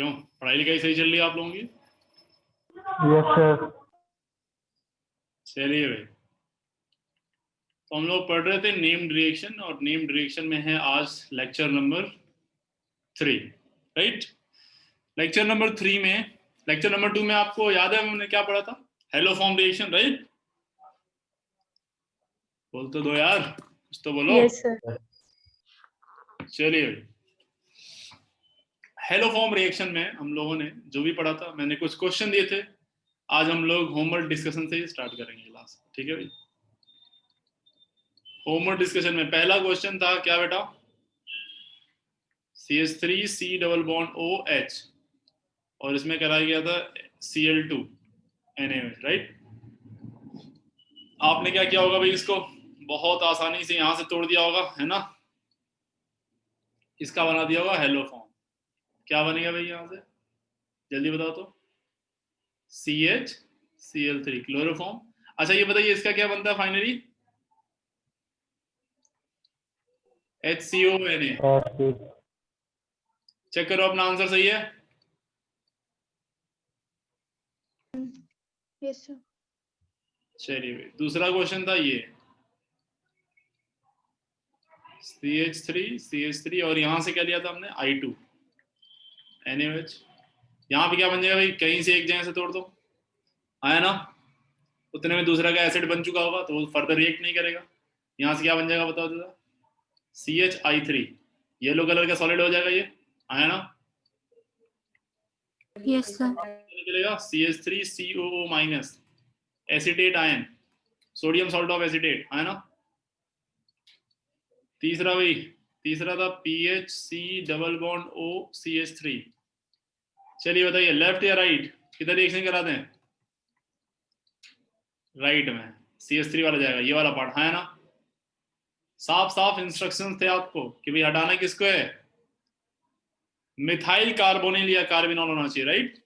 क्यों, पढ़ाई लिखाई सही चल रही है आप लोगों की? Yes sir. चलिए भाई, तो हम लोग पढ़ रहे थे नेम्ड रिएक्शन, और नेम्ड रिएक्शन में है आज lecture number 3, right? Lecture number 3 में, लेक्चर नंबर 2 में आपको याद है हमने क्या पढ़ा था? Hello form reaction, right? बोल तो दो यार, कुछ तो बोलो। Yes sir. चलिए भाई, हेलो फॉर्म रिएक्शन में हम लोगों ने जो भी पढ़ा था, मैंने कुछ क्वेश्चन दिए थे। आज हम लोग होमवर्क डिस्कशन से ही स्टार्ट करेंगे क्लास, ठीक है भाई? होमवर्क डिस्कशन में पहला क्वेश्चन था क्या बेटा? CH3 C double bond OH, और इसमें कराया गया था Cl2 NaOH, राइट? आपने क्या किया होगा भाई, इसको बहुत आसानी से यहां से तोड़ दिया होगा, है ना? इसका बना दिया होगा हेलो फॉर्म। क्या बनेगा भाई यहां से, जल्दी बताओ तो? CH chloroform. अच्छा ये बताइए इसका क्या बनता है फाइनली? HCONA। चेक करो अपना आंसर सही है? Yes sir. चलिए भाई, दूसरा क्वेश्चन था ये CH3 और यहां से क्या लिया था हमने? I2 NaOH। यहाँ पे क्या बन जाएगा भाई, कहीं से एक जगह से तोड़ दो, आया ना? उतने में दूसरा का एसिड बन चुका होगा तो वो फर्दर रिएक्ट नहीं करेगा। यहाँ से क्या बन जाएगा बताओ जरा? CHI3, येलो कलर का सॉलिड हो जाएगा ये, आया ना? Yes sir. निकलेगा CH3COO minus, acetate ion, sodium salt of acetate, आया ना? तीसरा भाई, तीसरा था PHC डबल बॉन्ड OCH3। चलिए बताइए लेफ्ट या राइट, किधर रिएक्शन कराते हैं? राइट में, CH3 वाला जाएगा, ये वाला पार्ट, है ना? साफ साफ इंस्ट्रक्शंस थे आपको कि भाई हटाना किसको है? मिथाइल कार्बोनिल या कार्बिनॉल होना चाहिए, right?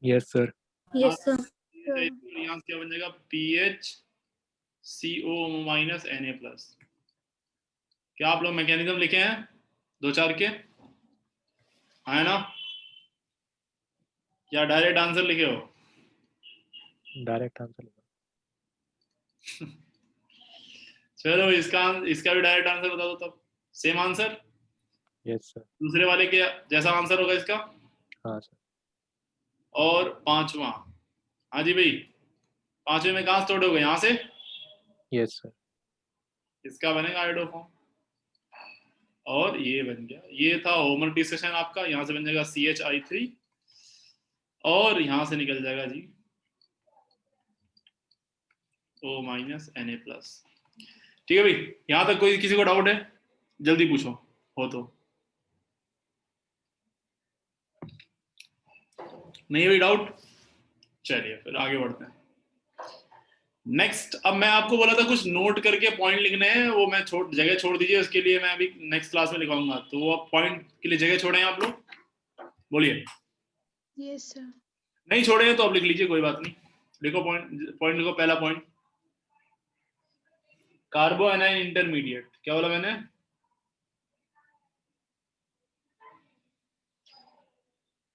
Yes sir. Yes sir. यहाँ क्या बन जाएगा? PHCO minus Na plus. क्या आप लोग मैकेनिज्म लिखे हैं दो चार के, है ना? या डायरेक्ट आंसर लिखे हो? Direct answer. चलो इसका भी डायरेक्ट आंसर बता दो तब। Same answer? Yes sir. दूसरे वाले के जैसा आंसर होगा इसका। हाँ सर। और पांचवा, हाँ जी भाई, पांचवे में कहां से तोड़ोगे? यहाँ से। Yes sir. इसका बनेगा आयोडोफॉर्म, और ये बन गया। ये था होमवर्क डिस्कशन आपका। यहाँ से बन जाएगा CHI3, और यहां से निकल जाएगा जी O माइनस Na प्लस। ठीक है भाई, यहां तक कोई किसी को डाउट है? जल्दी पूछो हो तो। नहीं है भाई डाउट? चलिए फिर आगे बढ़ते हैं। नेक्स्ट, अब मैं आपको बोला था कुछ नोट करके पॉइंट लिखने हैं, वो मैं जगह छोड़ दीजिए, उसके लिए मैं अभी नेक्स्ट क्लास में लिखवाऊंगा, तो वो पॉइंट के लिए जगह छोड़े हैं आप लोग? बोलिए। Yes sir. नहीं छोड़े हैं तो आप लिख लीजिए, कोई बात नहीं। लिखो पॉइंट लिखो। पहला पॉइंट, कार्बो एनाइन इंटरमीडिएट। क्या बोला मैंने?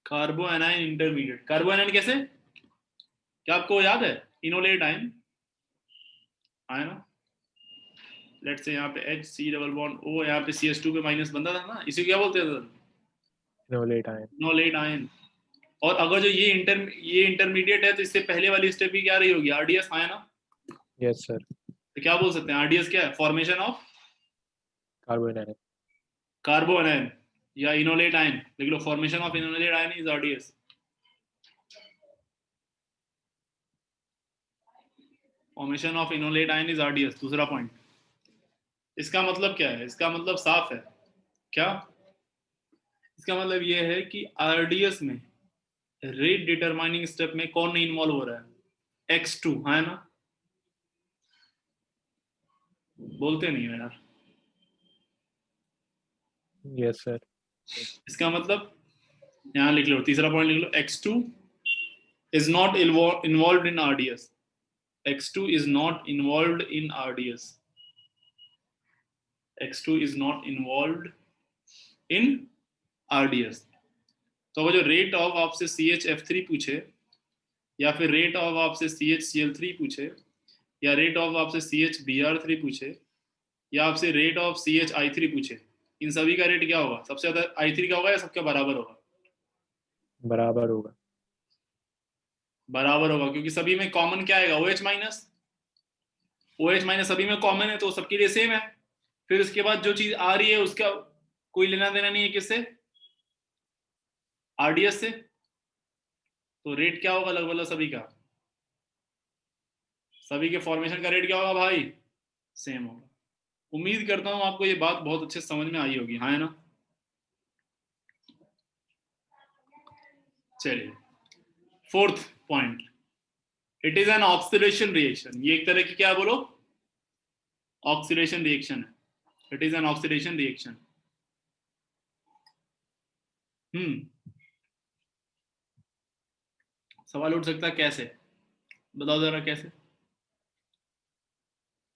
कार्बो एनाइन इंटरमीडिएट। कार्बो एनाइन कैसे, क्या आपको याद है? इनोलेट आयन, आया ना? लेट्स से यहाँ पे HC डबल बॉन्ड O, यहाँ पे CH2 पे माइनस बनता था ना, इसी क्या बोलते थे? Enolate ion. Enolate ion. और अगर जो ये इंटरमीडिएट है तो इससे पहले वाली स्टेप की क्या रही होगी? RDS, आया ना? Yes sir. तो क्या बोल सकते हैं? RDS क्या है? Formation of carbon ion. Carbanion, या इनोलेट आयन लिख लो। Formation of enolate ion is RDS। Formation of enolate ion is RDS, दूसरा पॉइंट। इसका मतलब क्या है? इसका मतलब साफ है क्या? इसका मतलब ये है कि RDS में रेट डिटरमाइनिंग स्टेप में कौन नहीं इन्वॉल्व हो रहा है? X2, है ना? बोलते नहीं हो यार। Yes sir. इसका मतलब यहां लिख लो, तीसरा पॉइंट लिख लो, X2 is not involved in RDS. X2 is not involved in RDS. X2 is not involved in RDS. तो वो जो रेट ऑफ आपसे CHF3 पूछे, या फिर रेट ऑफ आपसे CHCl3 पूछे, या रेट ऑफ आपसे CHBr3 पूछे, या आपसे रेट ऑफ CHI3 पूछे, इन सभी का रेट क्या होगा? सबसे ज्यादा I3 का होगा या सबका बराबर होगा? बराबर होगा। बराबर होगा, क्योंकि सभी में कॉमन क्या आएगा? OH minus. OH माइनस सभी में कॉमन है तो सबके लिए सेम है। फिर उसके बाद जो चीज आ रही है उसका कोई लेना देना नहीं है किससे? RDS से। तो रेट क्या होगा लगभग सभी का? सभी के फॉर्मेशन का रेट क्या होगा भाई? सेम होगा। उम्मीद करता हूं आपको ये बात बहुत अच्छे समझ में आई होगी, हाँ है ना? चलिए, fourth point, it is an oxidation reaction. ये एक तरह की क्या बोलो? ऑक्सीडेशन रिएक्शन है। It is an oxidation reaction. सवाल उठ सकता है कैसे? बताओ जरा कैसे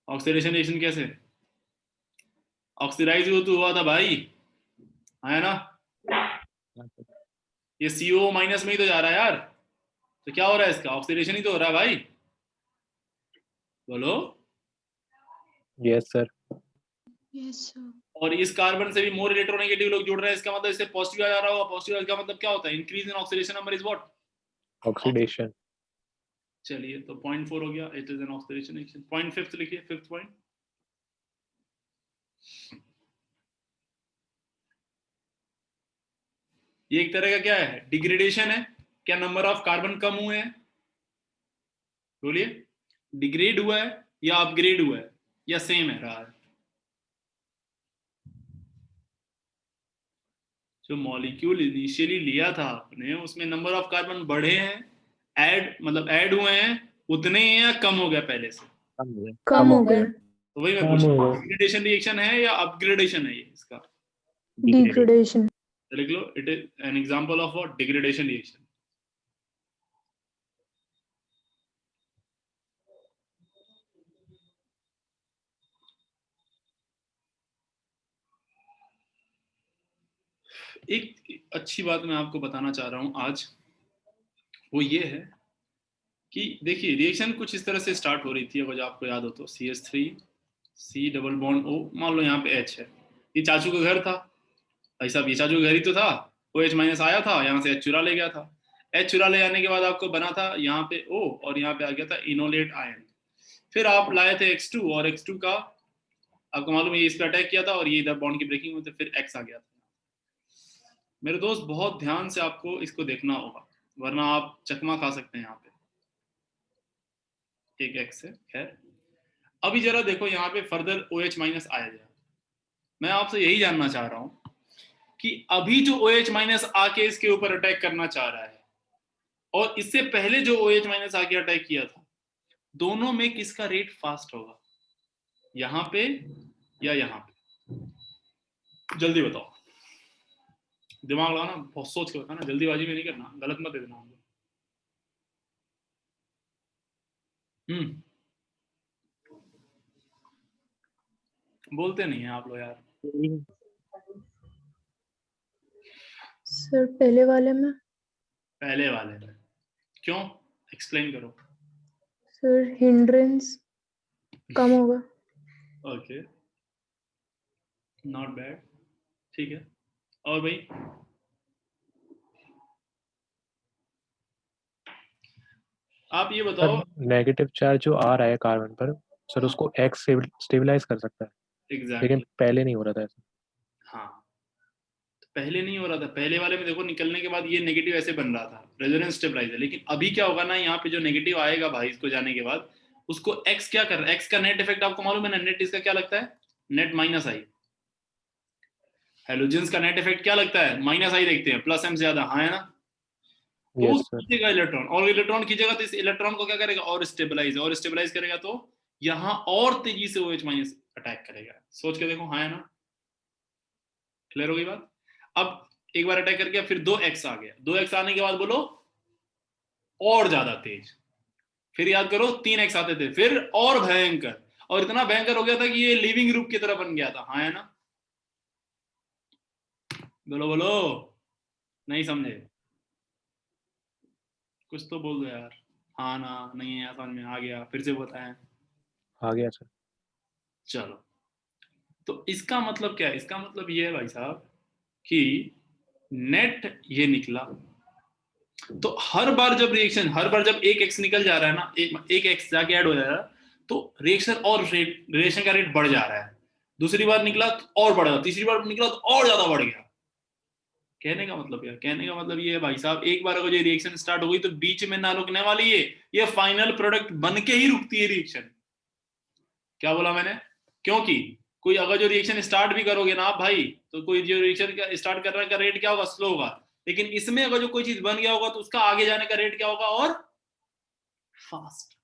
ऑक्सीडेशन रिएक्शन कैसे? ऑक्सीडाइज तो हुआ था भाई, है ना? ये CO माइनस में ही तो जा रहा है यार। तो क्या हो रहा है इसका? ऑक्सीडेशन ही तो हो रहा है भाई। बोलो। Yes sir. Yes, sir. और इस कार्बन से भी मोर इलेक्ट्रोनेगेटिव लोग जुड़ रहे हैं, इसका मतलब इससे पॉजिटिव आ जा रहा होगा। पॉजिटिव का मतलब क्या होता है? Increase in oxidation number is what? Oxidation. चलिए, तो 0.4 हो गया, it is an oxidation reaction. 0.5 लिखिए, फिफ्थ पॉइंट। ये एक तरह का क्या है? डिग्रेडेशन है। क्या नंबर ऑफ कार्बन कम हुए हैं? बोलिए, डिग्रेड हुआ है या अपग्रेड हुआ है या सेम है रहा है? जो मॉलिक्यूल इनिशियली लिया था आपने, उसमें नंबर ऑफ कार्बन बढ़े हैं, ऐड हुए हैं, उतने ही या कम हो गया पहले से? कम हो गया। तो वही मैं पूछ रहा हूँ, डिग्रेडेशन रिएक्शन है या अपग्रेडेशन है ये इसका? Degradation. लिख लो, it is an example of what? Degradation reaction. एक अच्छी बात मैं आपको बताना चाह रहा हूं आज, वो ये है कि देखिए, रिएक्शन कुछ इस तरह से स्टार्ट हो रही थी, अगर आपको याद हो तो। CH3 C double bond O, मान लो यहाँ पे H है। ये चाचू का घर था भाई साहब, ये चाचू का घर ही तो था। OH माइनस आया था, यहाँ से H चुरा ले गया था। H चुरा ले जाने के बाद आपको बना था यहाँ पे O, और यहाँ पे आ गया था इनोलेट आयन। फिर आप लाए थे X2, और X2 का आपको मालूम है, ये इस पर अटैक किया था और ये इधर बॉन्ड की ब्रेकिंग होती, फिर X आ गया था। मेरे दोस्त, बहुत ध्यान से आपको इसको देखना होगा, वरना आप चकमा खा सकते हैं यहाँ पे। एक X है, खैर। अभी जरा देखो यहाँ पे फर्दर OH माइनस आया जाए। मैं आपसे यही जानना चाह रहा हूँ कि अभी जो OH माइनस आके इसके ऊपर अटैक करना चाह रहा है, और इससे पहले जो OH माइनस आके अटैक किया था, दोनों में किसका रेट फास्ट होगा? यहाँ पे या यहाँ पे? जल्दी बताओ, दिमाग लगाना, बहुत सोच के बताना, जल्दीबाजी में नहीं करना, गलत मत दे देना हमको। बोलते नहीं है आप लोग यार। सर पहले वाले में। पहले वाले में क्यों? एक्सप्लेन करो। सर हिंड्रेंस कम होगा। ओके, नॉट बैड, ठीक है। और भाई, आप ये बताओ। नेगेटिव चार्ज जो आ रहा है कार्बन पर सर, उसको X स्टेबलाइज कर सकता है। एग्जैक्टली। लेकिन पहले नहीं हो रहा था ऐसा। हाँ, तो पहले नहीं हो रहा था। पहले वाले में देखो, निकलने के बाद ये नेगेटिव ऐसे बन रहा था, रेजोनेंस स्टेबलाइजर। लेकिन अभी क्या होगा ना, यहाँ पे जो नेगेटिव आएगा भाई, इसको जाने के बाद उसको X क्या कर रहा है? X का नेट इफेक्ट आपको मालूम है ना? नेट इसका क्या लगता है? नेट माइनस आई। हेलोजेंस का नेट इफेक्ट क्या लगता है? माइनस आई देखते हैं, प्लस M ज्यादा, हाँ है ना? तो यस सर। खींचेगा इलेक्ट्रॉन, और इलेक्ट्रॉन खींचेगा तो इस इलेक्ट्रॉन को क्या करेगा? और स्टेबलाइज करेगा, तो यहाँ और तेजी से OH माइनस अटैक करेगा। सोच के देखो, हाँ है ना? क्लियर हो गई बात? अब एक बार अटैक करके फिर 2X आ गया, 2X आने के बाद बोलो और ज्यादा तेज। फिर याद करो 3X आते थे, फिर और भयंकर, और इतना भयंकर हो गया था कि ये लिविंग ग्रुप की तरह बन गया था, हाँ है ना? बोलो बोलो। नहीं समझे? कुछ तो बोल दो यार। हाँ ना, नहीं है, समझ में आ गया, फिर से बताएं। आ गया सर। चलो, तो इसका मतलब क्या है? इसका मतलब ये है भाई साहब कि नेट ये निकला, तो हर बार जब रिएक्शन, हर बार जब एक एक्स निकल जा रहा है ना, एक एक्स जाके ऐड हो जा रहा है, तो रिएक्शन और रिएक्शन का रेट बढ़ जा रहा है। दूसरी बार निकला तो और बढ़ गया, तीसरी बार निकला तो और ज्यादा बढ़ गया। कहने का मतलब क्या? कहने का मतलब ये है भाई साहब, एक बार अगर ये रिएक्शन स्टार्ट हो गई तो बीच में ना रुकने वाली है, ये फाइनल प्रोडक्ट बन के ही रुकती है रिएक्शन। क्या बोला मैंने? क्योंकि कोई अगर जो रिएक्शन स्टार्ट भी करोगे ना आप भाई, तो कोई जो रिएक्शन स्टार्ट करने का रेट क्या होगा? स्लो होगा। लेकिन इसमें अगर जो कोई चीज बन गया होगा तो उसका आगे जाने का रेट क्या होगा? और फास्ट।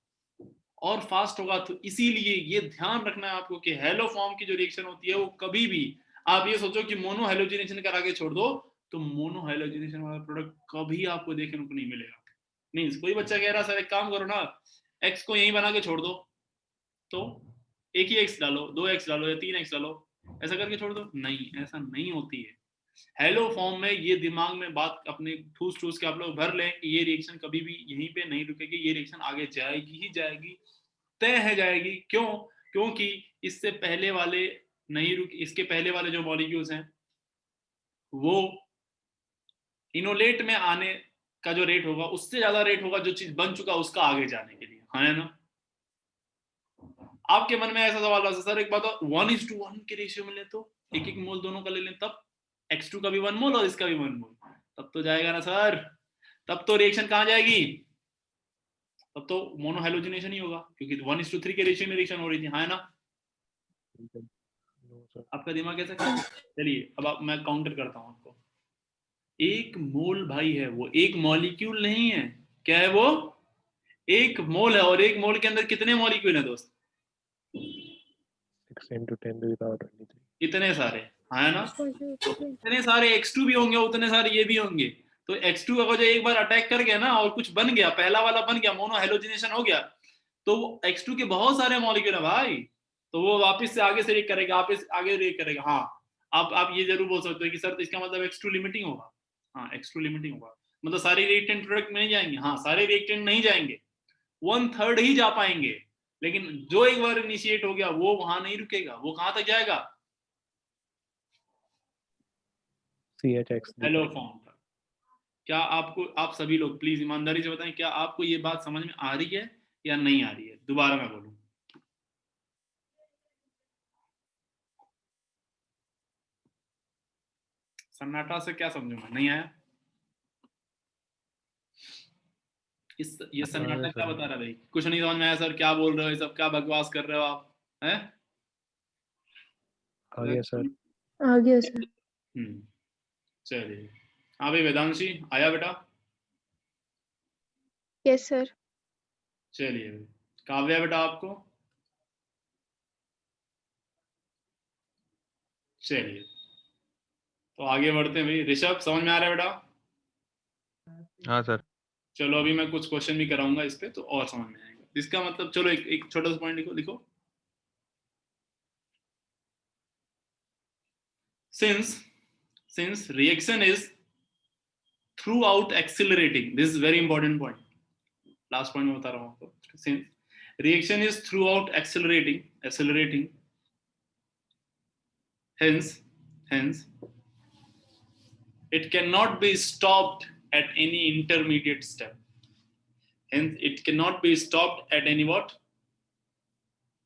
और फास्ट होगा। तो इसीलिए ये ध्यान रखना है आपको कि हेलो फॉर्म की जो रिएक्शन होती है वो कभी भी, आप ये सोचो कि मोनो हेलोजिनेशन करा के छोड़ दो, तो मोनो हेलोजिनेशन वाला प्रोडक्ट कभी आपको देखने को नहीं मिलेगा। मींस कोई बच्चा कह रहा सर एक काम करो ना, एक्स को यहीं बना के छोड़ दो, तो एक ही एक्स डालो, 2x डालो या 3x डालो, ऐसा करके छोड़ दो। नहीं, ऐसा नहीं होती है। हेलो फॉर्म में ये दिमाग में बात अपने ठूस ठूस के आप लोग भर लें कि ये रिएक्शन कभी भी यहीं पे नहीं रुकेगी, ये रिएक्शन आगे जाएगी ही जाएगी, तय है जाएगी। क्यों? क्योंकि इससे पहले वाले नहीं रुक, इसके पहले वाले जो मॉलिक्यूल्स हैं वो इनोलेट में आने का जो रेट होगा उससे ज्यादा रेट होगा जो चीज बन चुका उसका आगे जाने के लिए, है ना? आपके मन में ऐसा सवाल आ सर एक बात, 1:1 के रेशियो में ले तो एक एक मोल दोनों का ले लें, तब x2 का भी 1 मोल और इसका भी 1 मोल, तब तो जाएगा ना सर? तब तो रिएक्शन कहां जाएगी? तब तो मोनो हेलोजिनेशन ही होगा, क्योंकि 1:3 के रेशियो में रिएक्शन हो रही थी, है ना? No sir. आपका दिमाग कैसा क्या? चलिए अब मैं काउंटर करता हूं आपको। एक मोल भाई है वो, एक मॉलिक्यूल नहीं है। क्या है वो? एक मोल है। और एक मोल के अंदर कितने मॉलिक्यूल है दोस्त? 6 × 10⁻23। इतने सारे, है ना? तो इतने सारे x2 भी होंगे, उतने सारे ये भी होंगे। तो x2 अगर जो एक बार अटैक कर गया ना और कुछ बन गया, पहला वाला बन गया, मोनो हेलोजिनेशन हो गया, तो वो x2 के बहुत सारे मॉलिक्यूल है भाई, तो वो वापस से आगे से रिएक्ट करेगा, वापस आगे रिएक्ट करेगा। हाँ, आप ये जरूर बोल सकते हो कि सर तो इसका मतलब x2 लिमिटिंग होगा। हाँ, x2 लिमिटिंग होगा, मतलब सारे रिएक्टेंट प्रोडक्ट में नहीं जाएंगे। हाँ, सारे रिएक्टेंट नहीं जाएंगे, 1/3 ही जा पाएंगे। लेकिन जो एक बार इनिशिएट हो गया वो वहां नहीं रुकेगा, वो कहां तक जाएगा? CHX हेलो फॉर्म तक। क्या आपको, आप सभी लोग प्लीज ईमानदारी से बताएं, क्या आपको ये बात समझ में आ रही है या नहीं आ रही है? दोबारा मैं बोलूं, सन्नाटा से क्या समझूं मैं? नहीं आया? ये सन्नाटा क्या बता रहा है भाई? कुछ नहीं समझ में आया सर, क्या बोल रहे हो, ये सब क्या बकवास कर रहे हो आप, हैं? आ गया सर। आ गया सर। चलिए। हाँ भाई वेदांशी आया बेटा? Yes sir. चलिए भाई, काव्या बेटा आपको? चलिए, तो आगे बढ़ते हैं भाई। ऋषभ समझ में आ रहा है बेटा? हाँ सर। चलो अभी मैं कुछ क्वेश्चन भी कराऊंगा इस पे, तो और समझ में आएगा। इसका मतलब चलो एक छोटा सा पॉइंट लिखो। Since reaction is throughout accelerating, this is very important point, last point मैं बता रहा हूँ आपको। Since reaction is throughout accelerating, hence it cannot be stopped at any intermediate step. Hence it cannot be stopped at any what?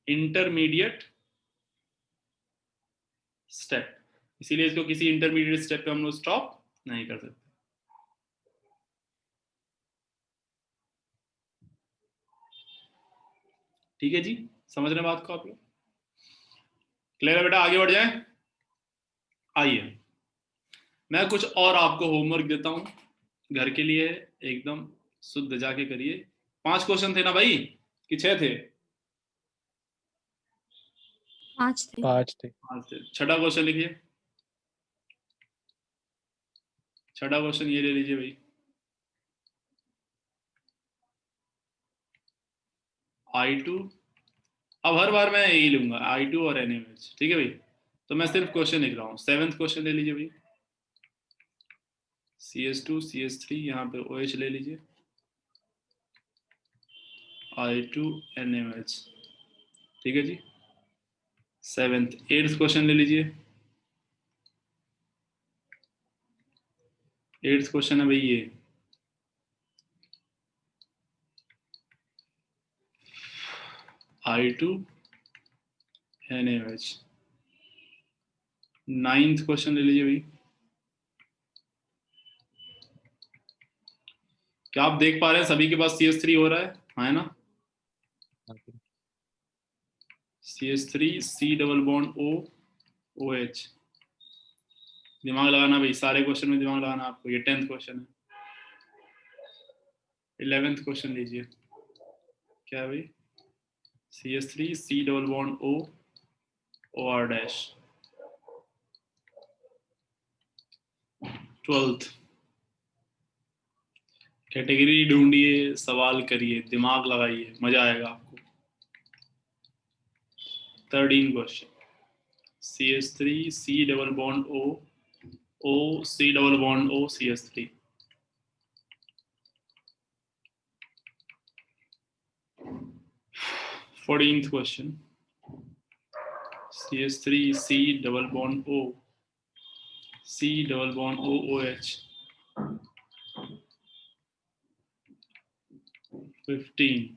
Intermediate step. इसीलिए इसको किसी intermediate step पे हम लोग स्टॉप नहीं कर सकते। ठीक है जी, समझ रहे हैं बात को आप लोग? क्लियर है बेटा? आगे बढ़ जाए। आइए मैं कुछ और आपको होमवर्क देता हूं घर के लिए, एकदम शुद्ध जाके करिए। 5 क्वेश्चन थे ना भाई कि 6 थे? 5 थे। 5 थे। 5 थे। छठा क्वेश्चन लिखिए। छठा क्वेश्चन ये ले लीजिए भाई। I2, अब हर बार मैं यही लूंगा I2 और NaOH, ठीक है भाई? तो मैं सिर्फ क्वेश्चन लिख रहा हूँ। 7th क्वेश्चन ले लीजिए भाई। CH2 CH3 यहाँ पे OH ले लीजिए, I2NaOH। ठीक है जी। 8th क्वेश्चन ले लीजिए। 8th क्वेश्चन है भाई ये, I2NaOH। 9th क्वेश्चन ले लीजिए भाई। क्या आप देख पा रहे हैं सभी के पास CH3 हो रहा है? हाँ है ना? CH3 C double bond O OH। दिमाग लगाना भाई, सारे क्वेश्चन में दिमाग लगाना आपको। ये 10th क्वेश्चन है। 11th क्वेश्चन लीजिए। क्या है भाई? CH3 C double bond O OR dash. 12th category ढूंढिए, सवाल करिए, दिमाग लगाइए, मजा आएगा आपको। 13 question, CH3 C double bond O O C double bond O CH3। 14th question, CH3 C double bond O C double bond O OH। 15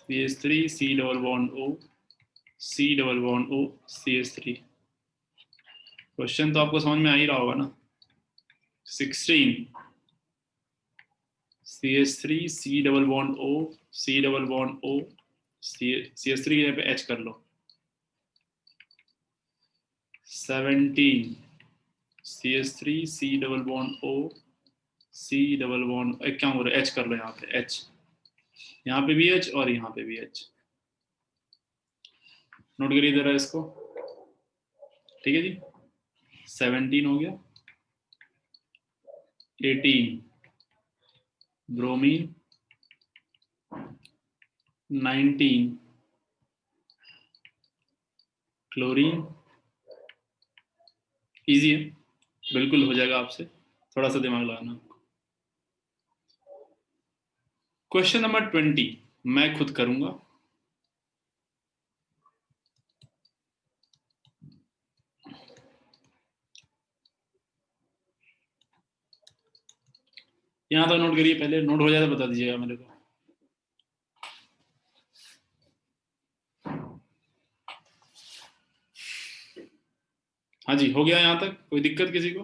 CH3 C double bond O C double bond O CH3। Question तो आपको समझ में आ ही रहा होगा ना। 16 CH3 C double bond O C double bond O CH3 के जगह पे H कर लो। 17 CH3 C double bond O C double bond, क्या हो रहा है, H कर लो यहाँ पे H, यहाँ पे भी H और यहाँ पे भी H। नोट करिए जरा इसको। ठीक है जी। 17 हो गया। 18 ब्रोमीन। 19 क्लोरीन। इजी है, बिल्कुल हो जाएगा आपसे, थोड़ा सा दिमाग लगाना। क्वेश्चन नंबर 20 मैं खुद करूंगा। यहां तक नोट करिए, पहले नोट हो जाए तो बता दीजिएगा मेरे को। हाँ जी, हो गया यहां तक? कोई दिक्कत किसी को?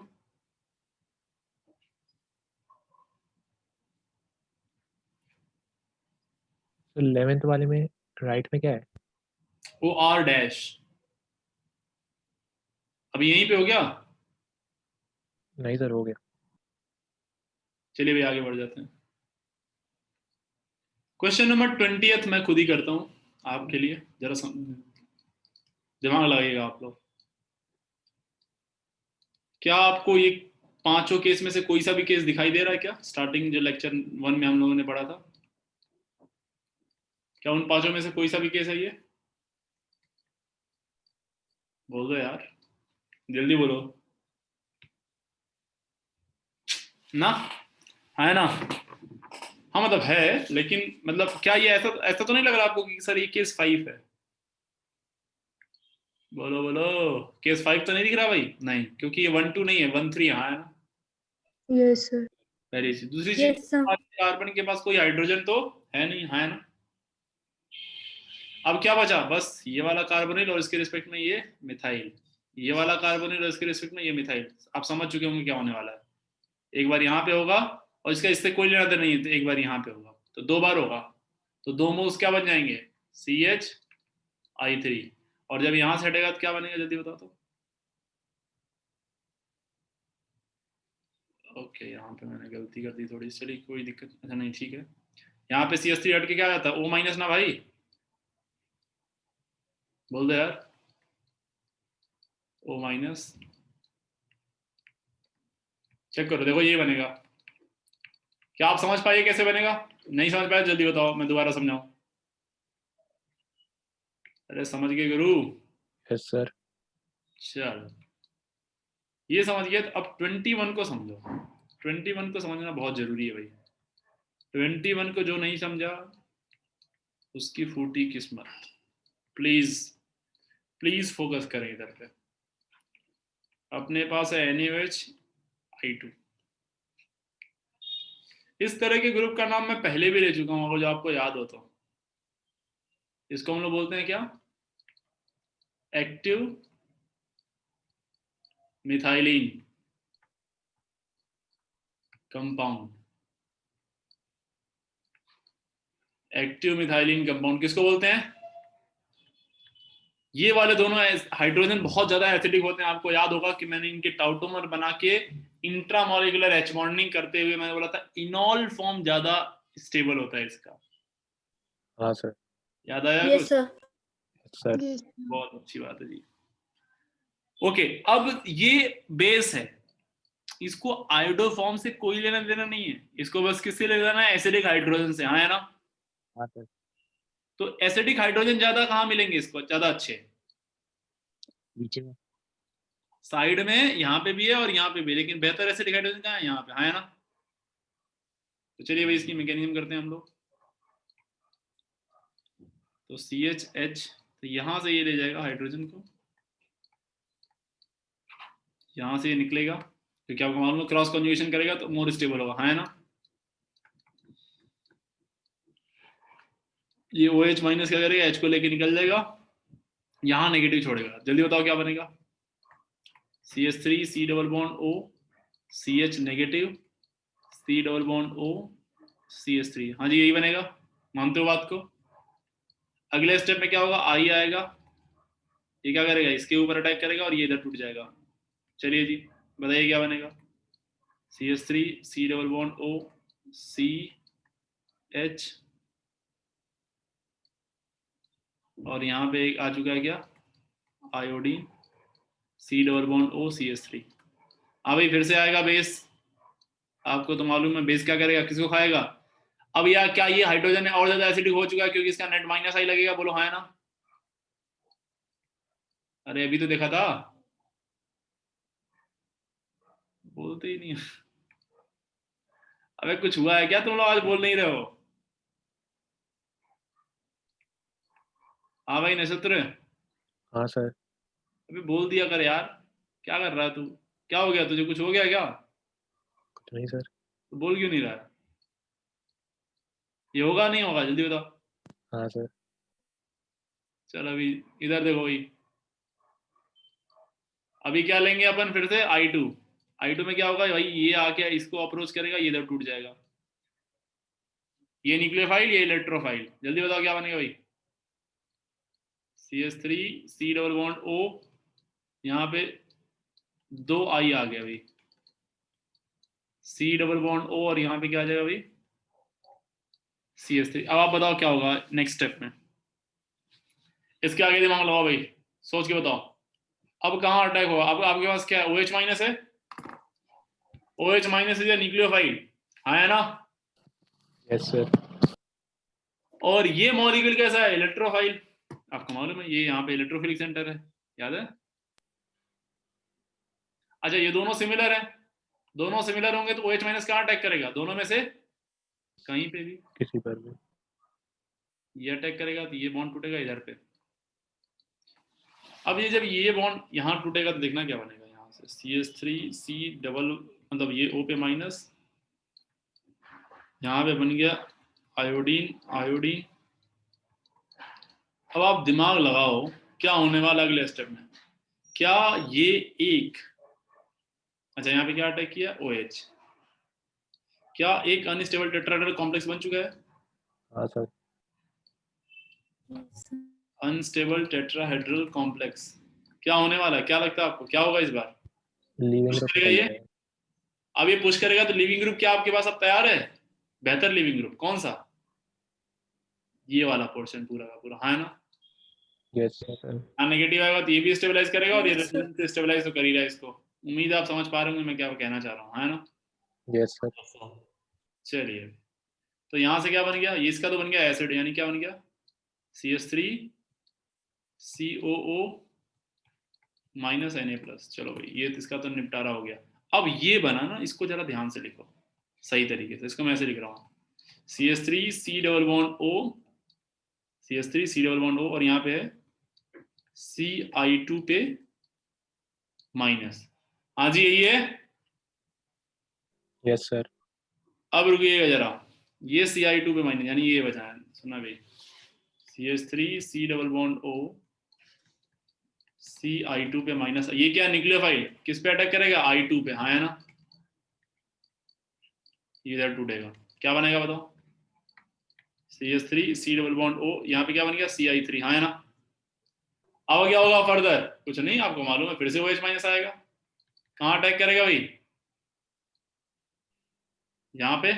तो 11th वाले में राइट में क्या है? OR dash. अभी यहीं पे हो गया। नहीं सर, हो गया। चलिए भाई आगे बढ़ जाते हैं। क्वेश्चन नंबर 20th मैं खुद ही करता हूं आपके लिए, जरा दिमाग लगाइएगा आप लोग। क्या आपको ये पांचों केस में से कोई सा भी केस दिखाई दे रहा है क्या? स्टार्टिंग जो लेक्चर 1 में हम लोगों ने पढ़ा था, क्या उन पांचों में से कोई सा भी केस है ये? बोल दो यार, जल्दी बोलो ना। है ना? हाँ मतलब है, लेकिन मतलब क्या ये ऐसा ऐसा तो नहीं लग रहा आपको कि सर ये केस 5 है? बोलो बोलो, केस 5 तो नहीं दिख रहा भाई? नहीं, क्योंकि ये 1 2 नहीं है, 1 3 हाँ है ना। Yes, sir. पहली चीज। दूसरी चीज, Yes, sir. कार्बन के पास कोई हाइड्रोजन तो है नहीं, हाँ है ना। अब क्या बचा? बस ये वाला कार्बोनिल और इसके रिस्पेक्ट में ये मिथाइल, ये वाला कार्बोनिल और इसके रिस्पेक्ट में ये मिथाइल। आप समझ चुके होंगे क्या होने वाला है। एक बार यहाँ पे होगा और इसका इससे कोई लेना देना नहीं है, तो एक बार यहाँ पे होगा, तो 2 बार होगा, तो 2 मोल्स क्या बन जाएंगे? CH I3। और जब यहाँ से हटेगा तो क्या बनेगा, जल्दी बताओ तो। ओके, यहाँ पे मैंने गलती कर दी थोड़ी, चलिए कोई दिक्कत, अच्छा नहीं ठीक है। यहाँ पे CH3 हट के क्या आता है? O माइनस ना भाई, बोल दो यार, O माइनस। चेक करो, देखो ये बनेगा। क्या आप समझ पाइए कैसे बनेगा? नहीं समझ पाए जल्दी बताओ, मैं दोबारा समझाऊं। अरे समझ गए गुरु? Yes sir. चल ये समझ गए। तो अब 21 को समझो। 21 को समझना बहुत जरूरी है भाई। 21 को जो नहीं समझा उसकी फूटी किस्मत। प्लीज प्लीज फोकस करें इधर पे। अपने पास है NaOH I2। इस तरह के ग्रुप का नाम मैं पहले भी ले चुका हूं, अगर जो आपको याद हो तो। इसको हम लोग बोलते हैं क्या? Active methylene compound. Active methylene compound किसको बोलते हैं? ये वाले दोनों हाइड्रोजन बहुत ज्यादा एसिडिक होते हैं। आपको याद होगा कि मैंने इनके टाउटोमर बना के इंट्रामोलिकुलर एच बॉन्डिंग करते हुए मैंने बोला था इनॉल फॉर्म ज्यादा स्टेबल होता है इसका। हाँ सर। याद आया यस कुछ? सर। सर यस बहुत अच्छी बात है जी। ओके, अब ये बेस है, इसको आयोडो फॉर्म से कोई लेना देना नहीं है। इसको बस किससे लेना है? एसिडिक हाइड्रोजन से। हाँ है ना? हाँ सर। तो एसिडिक हाइड्रोजन ज्यादा कहाँ मिलेंगे इसको ज्यादा अच्छे? नीचे में। साइड में, यहाँ पे भी है और यहाँ पे भी, लेकिन बेहतर एसिडिक हाइड्रोजन कहाँ है? यहाँ पे। हाँ है ना? तो चलिए भाई इसकी मैकेनिज्म करते हैं हम लोग। तो CHH, तो यहां से ये ले जाएगा हाइड्रोजन को, यहां से ये निकलेगा क्योंकि आपको मालूम है क्रॉस कॉन्जुगेशन करेगा तो मोर स्टेबल होगा। हाँ है ना? ये OH माइनस क्या करेगा? H को लेके निकल जाएगा, यहां नेगेटिव छोड़ेगा। जल्दी बताओ क्या बनेगा? CH3 C double bond O CH negative C double bond O CH3। हाँ जी यही बनेगा। मानते हो बात को? अगले स्टेप में क्या होगा? I आएगा, ये क्या करेगा? इसके ऊपर अटैक करेगा और ये इधर टूट जाएगा। चलिए जी बताइए क्या बनेगा? CH3 C double bond O CH, और यहाँ पे एक आ चुका है क्या? Iodine C double bond O CH3। हाँ भाई फिर से आएगा बेस। आपको तो मालूम है बेस क्या करेगा, किसको खाएगा? अब यार क्या ये हाइड्रोजन और ज्यादा एसिडिक हो चुका है क्योंकि इसका नेट माइनस आई लगेगा? बोलो हाँ है ना? अरे अभी तो देखा था, बोलते ही नहीं। अबे कुछ हुआ है क्या? तुम लोग आज बोल नहीं रहे हो? हाँ भाई नक्षत्र, हाँ सर। अभी बोल दिया कर यार। क्या कर रहा है तू? क्या हो गया तुझे? कुछ हो गया क्या? कुछ नहीं सर। तो बोल क्यों नहीं रहा है? ये होगा नहीं होगा जल्दी बताओ। हाँ सर। चल अभी इधर देखो भाई। अभी क्या लेंगे अपन फिर से? I2 में क्या होगा भाई? ये आके इसको अप्रोच करेगा, ये इधर टूट जाएगा। ये न्यूक्लियोफाइल, ये इलेक्ट्रोफाइल। जल्दी बताओ क्या बनेगा भाई? CH3 C double bond O, यहाँ पे 2 I आ गया भाई, C डबल बॉन्ड O, और यहाँ पे क्या आ जाएगा भाई? CH3। अब आप बताओ क्या होगा नेक्स्ट स्टेप में? इसके आगे दिमाग लगाओ भाई, सोच के बताओ। अब कहाँ अटैक होगा? अब आपके पास क्या है? OH माइनस है। OH minus is nucleophile. हाँ है ना? Yes sir. और ये मॉलिक्यूल कैसा है? इलेक्ट्रोफाइल। आपको मालूम है ये यहाँ पे इलेक्ट्रोफिलिक सेंटर है, याद है? अच्छा ये दोनों सिमिलर है, दोनों सिमिलर होंगे तो OH माइनस कहाँ अटैक करेगा? दोनों में से कहीं पे भी। किसी पर भी। ये अटैक करेगा तो ये बॉन्ड टूटेगा इधर पे। अब ये जब ये बॉन्ड यहाँ टूटेगा तो देखना क्या बनेगा? यहाँ से CH3 C डबल, मतलब ये O पे माइनस, यहाँ पे बन गया आयोडीन आयोडीन। अब आप दिमाग लगाओ क्या होने वाला अगले स्टेप में? क्या ये एक, अच्छा यहाँ पे क्या अटैक किया? OH। क्या एक अनस्टेबल टेट्राहेड्रल कॉम्प्लेक्स बन चुका है? हाँ सर। Unstable tetrahedral complex. क्या होने वाला है? क्या लगता है आपको क्या होगा इस बार? लीविंग पुश ग्रुप करेगा निकल ये? जाएगा। अब ये पुश करेगा तो लिविंग ग्रुप क्या आपके पास अब तैयार है? बेहतर लिविंग ग्रुप कौन सा? ये वाला पोर्शन पूरा का पूरा। हाँ ना? Yes sir. हाँ नेगेटिव आएगा तो ये भी स्टेबलाइज करेगा और ये Yes, sir. रेजोनेंस स्टेबलाइज तो कर ही रहा है इसको। उम्मीद है आप समझ पा रहे होंगे मैं क्या कहना चाह रहा हूँ। है ना? Yes sir. चलिए तो यहाँ से क्या बन गया? ये इसका तो बन गया एसिड, यानी क्या बन गया? CH3 COO minus Na+। चलो भाई ये इसका तो निपटारा हो गया। अब ये बना ना, इसको जरा ध्यान से लिखो सही तरीके से। इसको मैं ऐसे लिख रहा हूँ CH3 C double bond O, CH3 C double bond O, और यहाँ पे है CI2 पे माइनस। हाँ जी यही है। Yes sir. अब रुकिएगा जरा, ये CI2 पे माइनस यानी ये बचा है, सुना भाई, CH3 C double bond O CI2 पे माइनस। ये क्या न्यूक्लियोफाइल किस पे अटैक करेगा? I2 पे, हाँ है ना। ये इधर टूटेगा, क्या बनेगा बताओ? CH3 C double bond O, यहाँ पे क्या बन गया? CI3, हाँ है ना। अब क्या होगा फर्दर? कुछ नहीं, आपको मालूम है, फिर से OH माइनस आएगा। कहाँ अटैक करेगा भाई? यहाँ पे।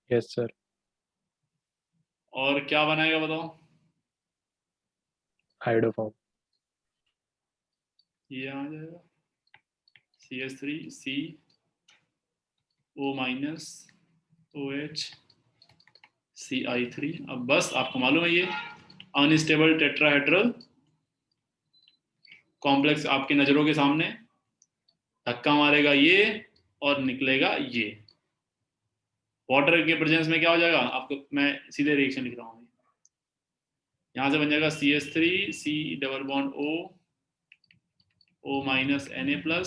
Yes sir. और क्या बनाएगा बताओ? हाइड्रोफॉर्म। ये आ जाएगा CH3 C O minus OH CI3। अब बस आपको मालूम है ये अनस्टेबल टेट्राहेड्रल कॉम्प्लेक्स आपकी नजरों के सामने, धक्का मारेगा ये और निकलेगा ये। वाटर के प्रेजेंस में क्या हो जाएगा आपको, मैं सीधे रिएक्शन लिख रहा हूँ, यहां से बन जाएगा CH3 C double bond O minus Na+,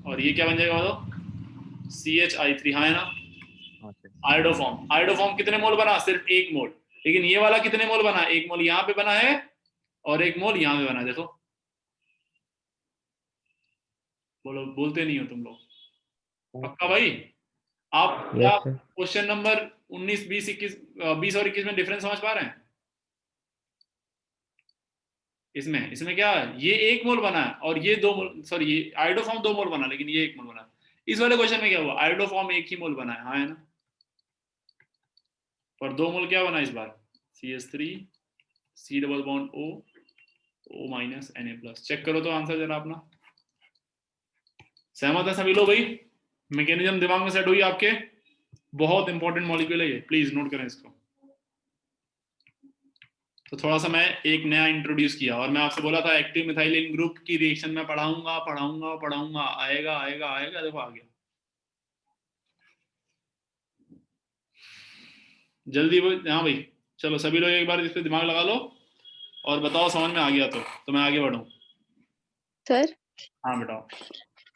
और ये क्या बन जाएगा बताओ? CHI3, हाँ है ना। आयोडोफॉर्म। आयोडोफॉर्म कितने मोल बना? सिर्फ 1 मोल। लेकिन ये वाला कितने मोल बना? 1 मोल यहाँ पे बना है और 1 मोल यहाँ पे बना। देखो बोलो, बोलते नहीं हो तुम लोग। पक्का भाई? आप क्या यस सर। क्वेश्चन नंबर 19, 20, 21, 20 और 21 में डिफरेंस समझ पा रहे हैं? इसमें इसमें क्या है, ये 1 मोल बना है और ये 2 मोल, सॉरी ये आयोडोफॉर्म 2 मोल बना, लेकिन ये 1 मोल बना। इस वाले क्वेश्चन में क्या हुआ? आयोडोफॉर्म 1 ही मोल बना है, हाँ है ना। और 2 मोल क्या बना इस बार? CH3 C double bond O minus Na+। Check करो तो आंसर जरा अपना। सहमत है सभी लोग भाई? मैकेनिज्म दिमाग में सेट हुई आपके? बहुत इंपॉर्टेंट मॉलिक्यूल है ये, प्लीज नोट करें इसको। तो थोड़ा सा मैं एक नया इंट्रोड्यूस किया, और मैं आपसे बोला था एक्टिव मिथाइलिन ग्रुप की रिएक्शन में पढ़ाऊंगा पढ़ाऊंगा पढ़ाऊंगा, आएगा आएगा आएगा, देखो आ गया। जल्दी हाँ भाई, चलो सभी लोग एक बार इस पे दिमाग लगा लो और बताओ समझ में आ गया तो मैं आगे बढ़ूं। सर। हाँ बताओ।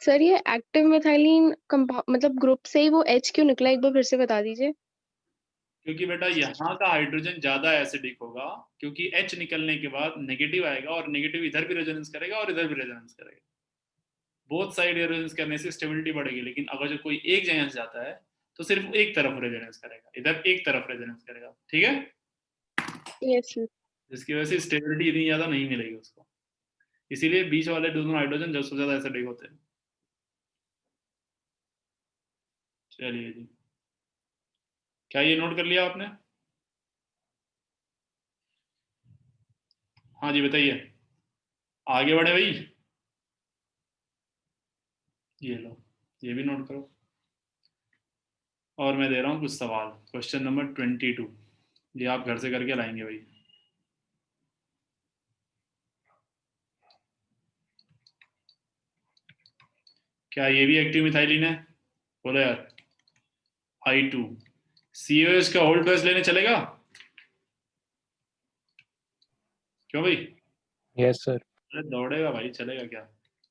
सर ये एक्टिव मिथाइलिन कंपाउंड मतलब ग्रुप से ही वो H क्यों निकला, एक बार फिर से बता दीजिए। क्योंकि बेटा यहाँ का हाइड्रोजन ज्यादा एसिडिक होगा, क्योंकि H निकलने के बाद नेगेटिव आएगा और नेगेटिव इधर भी रेजोनेंस करेगा और इधर भी रेजोनेंस करेगा। बोथ साइड रेजोनेंस करने से स्टेबिलिटी बढ़ेगी, लेकिन अगर जो कोई एक जगह से जाता है तो सिर्फ एक तरफ रेजोनेंस करेगा, इधर एक तरफ रेजोनेंस करेगा, ठीक है। Yes sir. जिसकी वजह से स्टेबिलिटी इतनी ज्यादा नहीं मिलेगी उसको, इसीलिए बीच वाले दोनों हाइड्रोजन जब सबसे ज्यादा एसिडिक होते हैं। चलिए जी, क्या ये नोट कर लिया आपने? हाँ जी बताइए, आगे बढ़े भाई। ये लो, ये भी नोट करो। और मैं दे रहा हूँ कुछ सवाल, क्वेश्चन नंबर 22, ये आप घर से करके लाएंगे भाई। क्या ये भी एक्टिव मिथाइलिन है? बोलो यार। I2 COH का होल्ड बेस लेने चलेगा? क्यों भाई? Yes sir. अरे दौड़ेगा भाई, चलेगा क्या?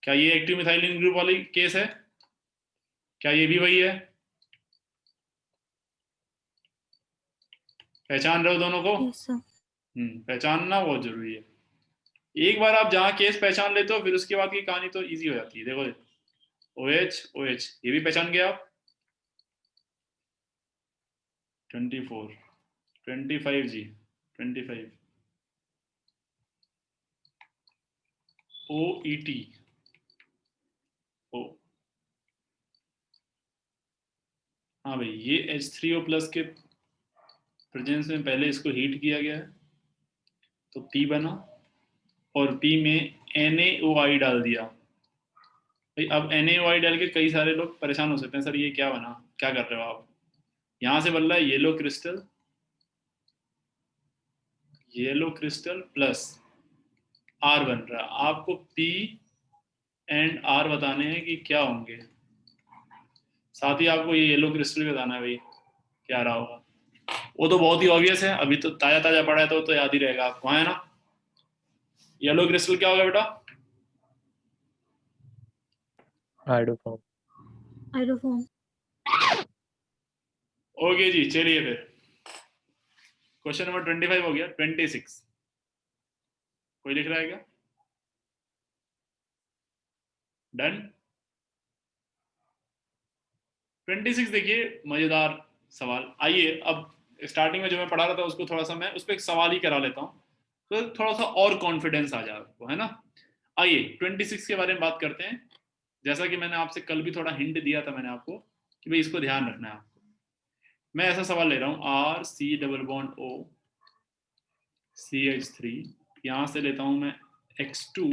क्या ये एक्टिव मिथाइलिन ग्रुप वाली केस है? क्या ये भी वही है? पहचान रहे हो दोनों को? Yes sir. पहचानना बहुत जरूरी है। एक बार आप जहाँ केस पहचान लेते हो, फिर उसके बाद की कहानी तो इजी हो जाती है। देखो OH OH ये भी पहचान गया आप। 24 25 जी 25 OET O। हाँ भाई, ये H3O+ के प्रेजेंस में पहले इसको हीट किया गया है तो P बना, और P में NaOI डाल दिया। भाई अब NaOI डाल के कई सारे लोग परेशान हो सकते हैं, सर ये क्या बना, क्या कर रहे हो आप? यहाँ से बन रहा है येलो क्रिस्टल प्लस R बन रहा है। आपको P एंड आर बताने हैं कि क्या होंगे। साथ ही आपको ये येलो क्रिस्टल भी बताना है भाई क्या रहा होगा। वो तो बहुत ही ऑब्वियस है, अभी तो ताजा ताजा पड़ा है तो याद ही रहेगा आपको, है ना। येलो क्रिस्टल क्या होगा बेटा? आइडोफॉर्म। आइडोफॉर्म। ओके जी, चलिए फिर क्वेश्चन नंबर 25 हो गया। 26 कोई लिख रहा है क्या? डन। 26 देखिए मजेदार सवाल। आइए अब स्टार्टिंग में जो मैं पढ़ा रहा था उसको थोड़ा सा मैं उस पर एक सवाल ही करा लेता हूँ, तो थोड़ा सा और कॉन्फिडेंस आ जाए आपको, है ना। आइए 26 के बारे में बात करते हैं। जैसा कि मैंने आपसे कल भी थोड़ा हिंट दिया था मैंने आपको कि भाई इसको ध्यान रखना है आपको। मैं ऐसा सवाल ले रहा हूँ, R C double bond O CH3, यहाँ से लेता हूँ मैं X2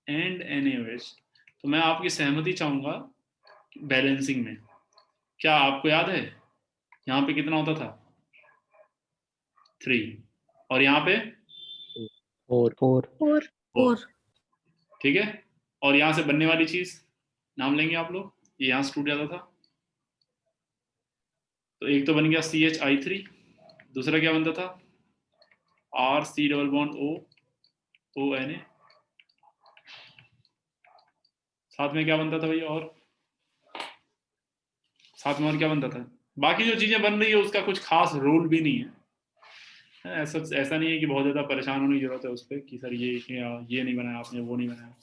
एंड NaOH। तो मैं आपकी सहमति चाहूंगा बैलेंसिंग में। क्या आपको याद है यहाँ पे कितना होता था? 3। और यहाँ पे 4। 4। 4। ठीक है। और यहाँ से बनने वाली चीज नाम लेंगे आप लोग, ये यहाँ से टूट जाता था। तो एक तो बन गया CHI3, दूसरा क्या बनता था? RC double bond O ONA। साथ में क्या बनता था भैया? और साथ में और क्या बनता था? बाकी जो चीजें बन रही है उसका कुछ खास रोल भी नहीं है। ऐसा नहीं है कि बहुत ज्यादा परेशान होने की जरूरत है उस पर कि सर ये नहीं बनाया आपने, वो नहीं बनाया,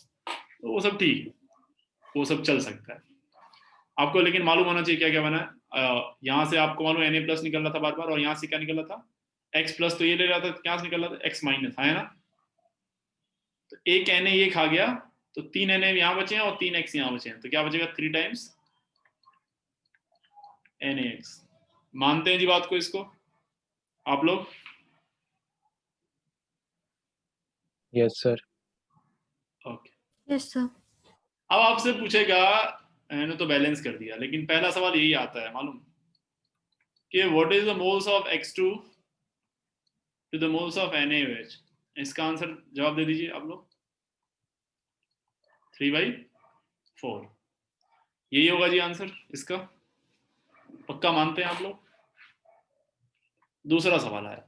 तो वो सब ठीक है, वो सब चल सकता है आपको। लेकिन मालूम होना चाहिए क्या क्या बना है। यहाँ से आपको मालूम Na+ निकल रहा था बार बार, और यहाँ से क्या निकल रहा था? X+। तो ये ले रहा था, क्या से निकल रहा था? X-, है ना। तो एक Na ये खा गया, तो 3 Na यहाँ बचे हैं और 3 X यहाँ बचे हैं, तो क्या बचेगा? 3 टाइम्स NaX। मानते हैं जी बात को, इसको आप लोग? Yes sir. Okay. Yes sir. अब आपसे पूछेगा मैंने तो बैलेंस कर दिया, लेकिन पहला सवाल यही आता है मालूम कि what is the moles of X2 to the moles of NaOH। इसका आंसर जवाब दे दीजिए आप लोग। 3/4 यही होगा जी आंसर इसका, पक्का मानते हैं आप लोग? दूसरा सवाल आया।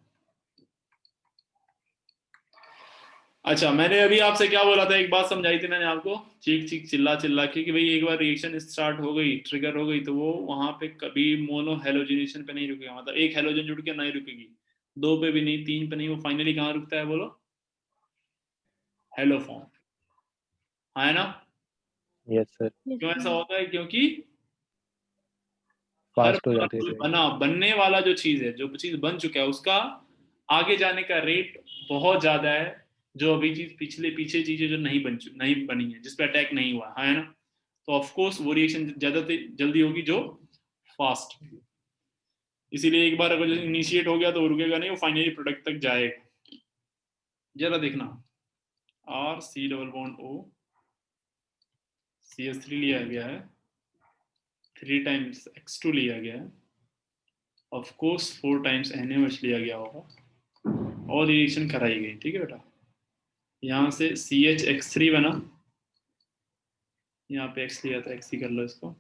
अच्छा, मैंने अभी आपसे क्या बोला था, एक बात समझाई थी मैंने आपको, चीख चीख चिल्ला चिल्ला के, कि भाई एक बार रिएक्शन स्टार्ट हो गई, ट्रिगर हो गई, तो वो वहां पे कभी मोनो हेलोजिनेशन पे नहीं रुकेगा। मतलब एक हेलोजन जुड़ के नहीं रुकेगी, 2 पे भी नहीं, 3 पे नहीं, वो फाइनली कहाँ रुकता है बोलो? हेलोफॉर्म, है ना। Yes sir. क्यों ऐसा होता है? क्योंकि हर फास्ट हो जाती है रिएक्शन। बनने वाला जो चीज है, जो चीज बन चुका है, उसका आगे जाने का रेट बहुत ज्यादा है, जो अभी चीज पीछे चीजें जो नहीं बनी है, जिस पे अटैक नहीं हुआ है ना, तो ऑफ कोर्स वो रिएक्शन ज्यादा जल्दी होगी जो फास्ट। इसीलिए एक बार अगर इनिशिएट हो गया तो वो रुकेगा नहीं, वो फाइनली प्रोडक्ट तक जाएगा। जरा देखना, RC double bond O CH3 लिया गया है, 3 टाइम्स X2 लिया गया है, ऑफ कोर्स 4 टाइम्स NaOH लिया गया होगा, और रिएक्शन कराई गई। ठीक है बेटा, यहाँ से CHX3 बना, यहाँ पे X लिया था, X ही कर लो इसको,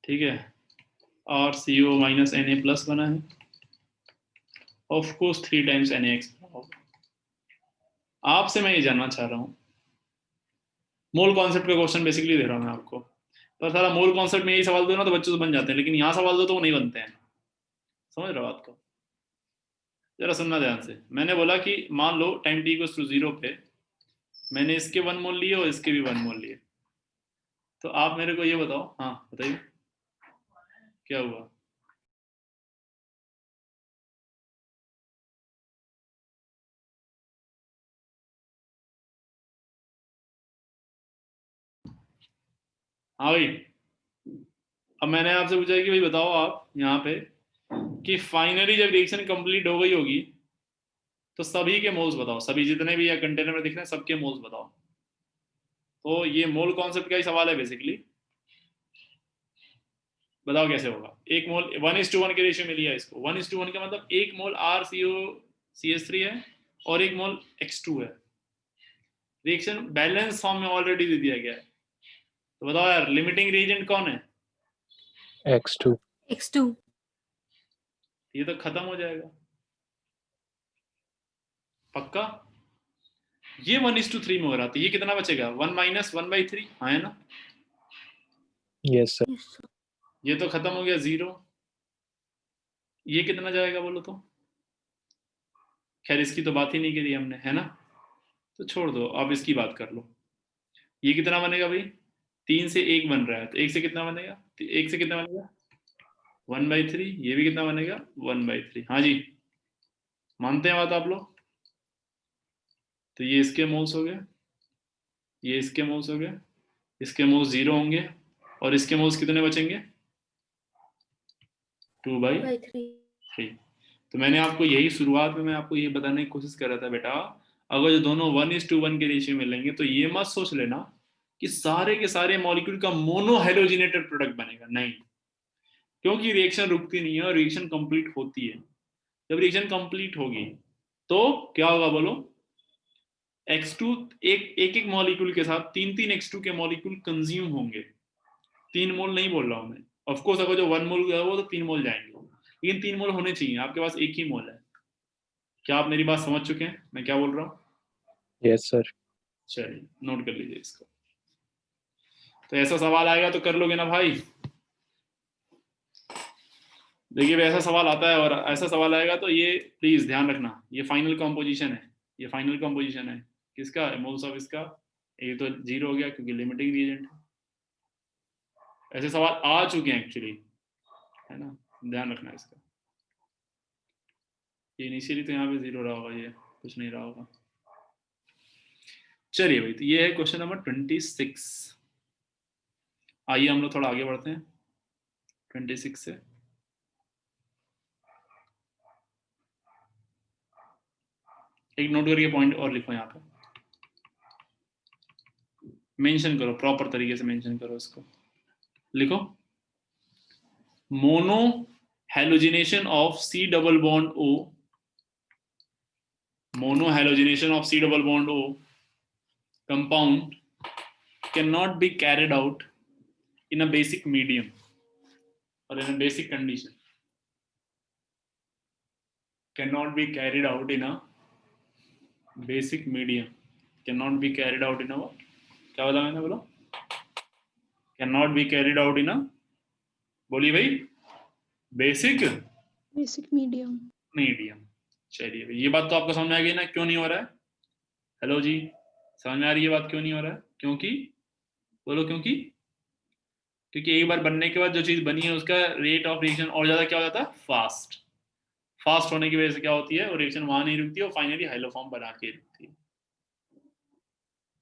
ठीक है। और CO माइनस Na+ बना है, ऑफ कोर्स 3 टाइम्स NaX बना होगा। आपसे मैं ये जानना चाह रहा हूँ, मोल कॉन्सेप्ट पे क्वेश्चन बेसिकली दे रहा हूँ मैं आपको, पर सारा मोल कॉन्सेप्ट में यही सवाल दो ना तो बच्चों से बन जाते हैं, लेकिन यहाँ सवाल दो तो वो नहीं बनते हैं। समझ रहे हो बात को? जरा सुनना ध्यान से। मैंने बोला कि मान लो टाइम t = 0 पे मैंने इसके 1 मोल लिए और इसके भी 1 मोल लिए, तो आप मेरे को ये बताओ, हाँ बताइए क्या हुआ? हाँ भाई, अब मैंने आपसे पूछा कि भाई बताओ आप यहाँ पे कि फाइनली जब रिएक्शन कंप्लीट हो गई होगी तो सभी के मोल्स बताओ, सभी जितने भी या कंटेनर में दिख रहे हैं सबके मोल्स बताओ। तो ये मोल कॉन्सेप्ट का ही सवाल है बेसिकली। बताओ कैसे होगा? एक मोल 1:1 के रेशियो में लिया इसको। 1:1 का मतलब एक मोल RCO CH3 है और एक मोल X2 है। रिएक्शन बैलेंस फॉर्म में ऑलरेडी दे दिया गया है, तो बताओ यार लिमिटिंग रिएजेंट कौन है? X2. X2. ये तो खत्म हो जाएगा पक्का। ये 1:3 में हो रहा था, ये कितना बचेगा? 1 - 1/3, हाँ है ना? Yes sir. Yes, sir. ये तो खत्म हो गया 0। ये कितना जाएगा बोलो तो? खैर इसकी तो बात ही नहीं करी हमने, है ना, तो छोड़ दो, अब इसकी बात कर लो। ये कितना बनेगा भाई? 3 से 1 बन रहा है, तो 1 से कितना बनेगा? 1 से कितना बनेगा? 1/3। ये भी कितना बनेगा? 1/3। हाँ जी, मानते हैं बात आप लोग? तो ये इसके मोल्स हो गए, ये इसके मोल्स हो गए, इसके मोल्स 0 होंगे, और इसके मोल्स कितने बचेंगे? 2/3। तो मैंने आपको यही शुरुआत में मैं आपको ये बताने की कोशिश कर रहा था बेटा, अगर जो दोनों 1:1 के रेशियो में लेंगे तो ये मत सोच लेना कि सारे के सारे मॉलिक्यूल का मोनो हेलोजिनेटेड प्रोडक्ट बनेगा, नहीं, क्योंकि रिएक्शन रुकती नहीं है और रिएक्शन कंप्लीट होती है। जब रिएक्शन कंप्लीट होगी तो क्या होगा बोलो? X2 एक मॉलिक्यूल के साथ 3 X2 के मॉलिक्यूल कंज्यूम होंगे। 3 मोल नहीं बोल रहा हूं मैं, ऑफ कोर्स अगर जो 1 मोल गया वो तो 3 मोल जाएंगे, लेकिन 3 मोल होने चाहिए, आपके पास 1 ही मोल है। क्या आप मेरी बात समझ चुके हैं मैं क्या बोल रहा हूँ? Yes sir. चलिए नोट कर लीजिए इसको। तो ऐसा सवाल आएगा तो कर लोगे ना भाई? देखिए ऐसा सवाल आता है और ऐसा सवाल आएगा तो ये प्लीज ध्यान रखना, ये फाइनल कॉम्पोजिशन है, ये फाइनल कॉम्पोजिशन है किसका? मोल्स ऑफ इसका। ये तो 0 हो गया क्योंकि लिमिटिंग रिएजेंट है। ऐसे सवाल आ चुके हैं एक्चुअली, है ना, ध्यान रखना इसका। ये इनिशियली तो यहाँ पे 0 रहा होगा, ये कुछ नहीं रहा होगा। चलिए भाई, तो ये है क्वेश्चन नंबर 26। आइए हम लोग थोड़ा आगे बढ़ते हैं 26 से। एक नोट करके पॉइंट और लिखो यहाँ पे, मेंशन करो, प्रॉपर तरीके से मेंशन करो इसको। लिखो mono halogenation of C double bond O, mono halogenation of C double bond O compound cannot be carried out in a basic medium or in a basic condition, cannot be carried out in a basic medium, cannot be carried out in a what? क्या बोला मैंने? बोलो cannot be carried out in a, बोलिए भाई, basic medium. चलिए भाई, ये बात तो आपको समझ में आ गई ना क्यों नहीं हो रहा है? हेलो जी, समझ में आ रही है बात क्यों नहीं हो रहा है? क्योंकि बोलो क्योंकि एक बार बनने के बाद जो चीज बनी है उसका रेट ऑफ रिएक्शन और ज्यादा क्या हो जाता है? फास्ट होने की वजह से क्या होती है? वो रिएक्शन वहां नहीं रुकती है, और फाइनली हाइलो फॉर्म बना के रुकती है।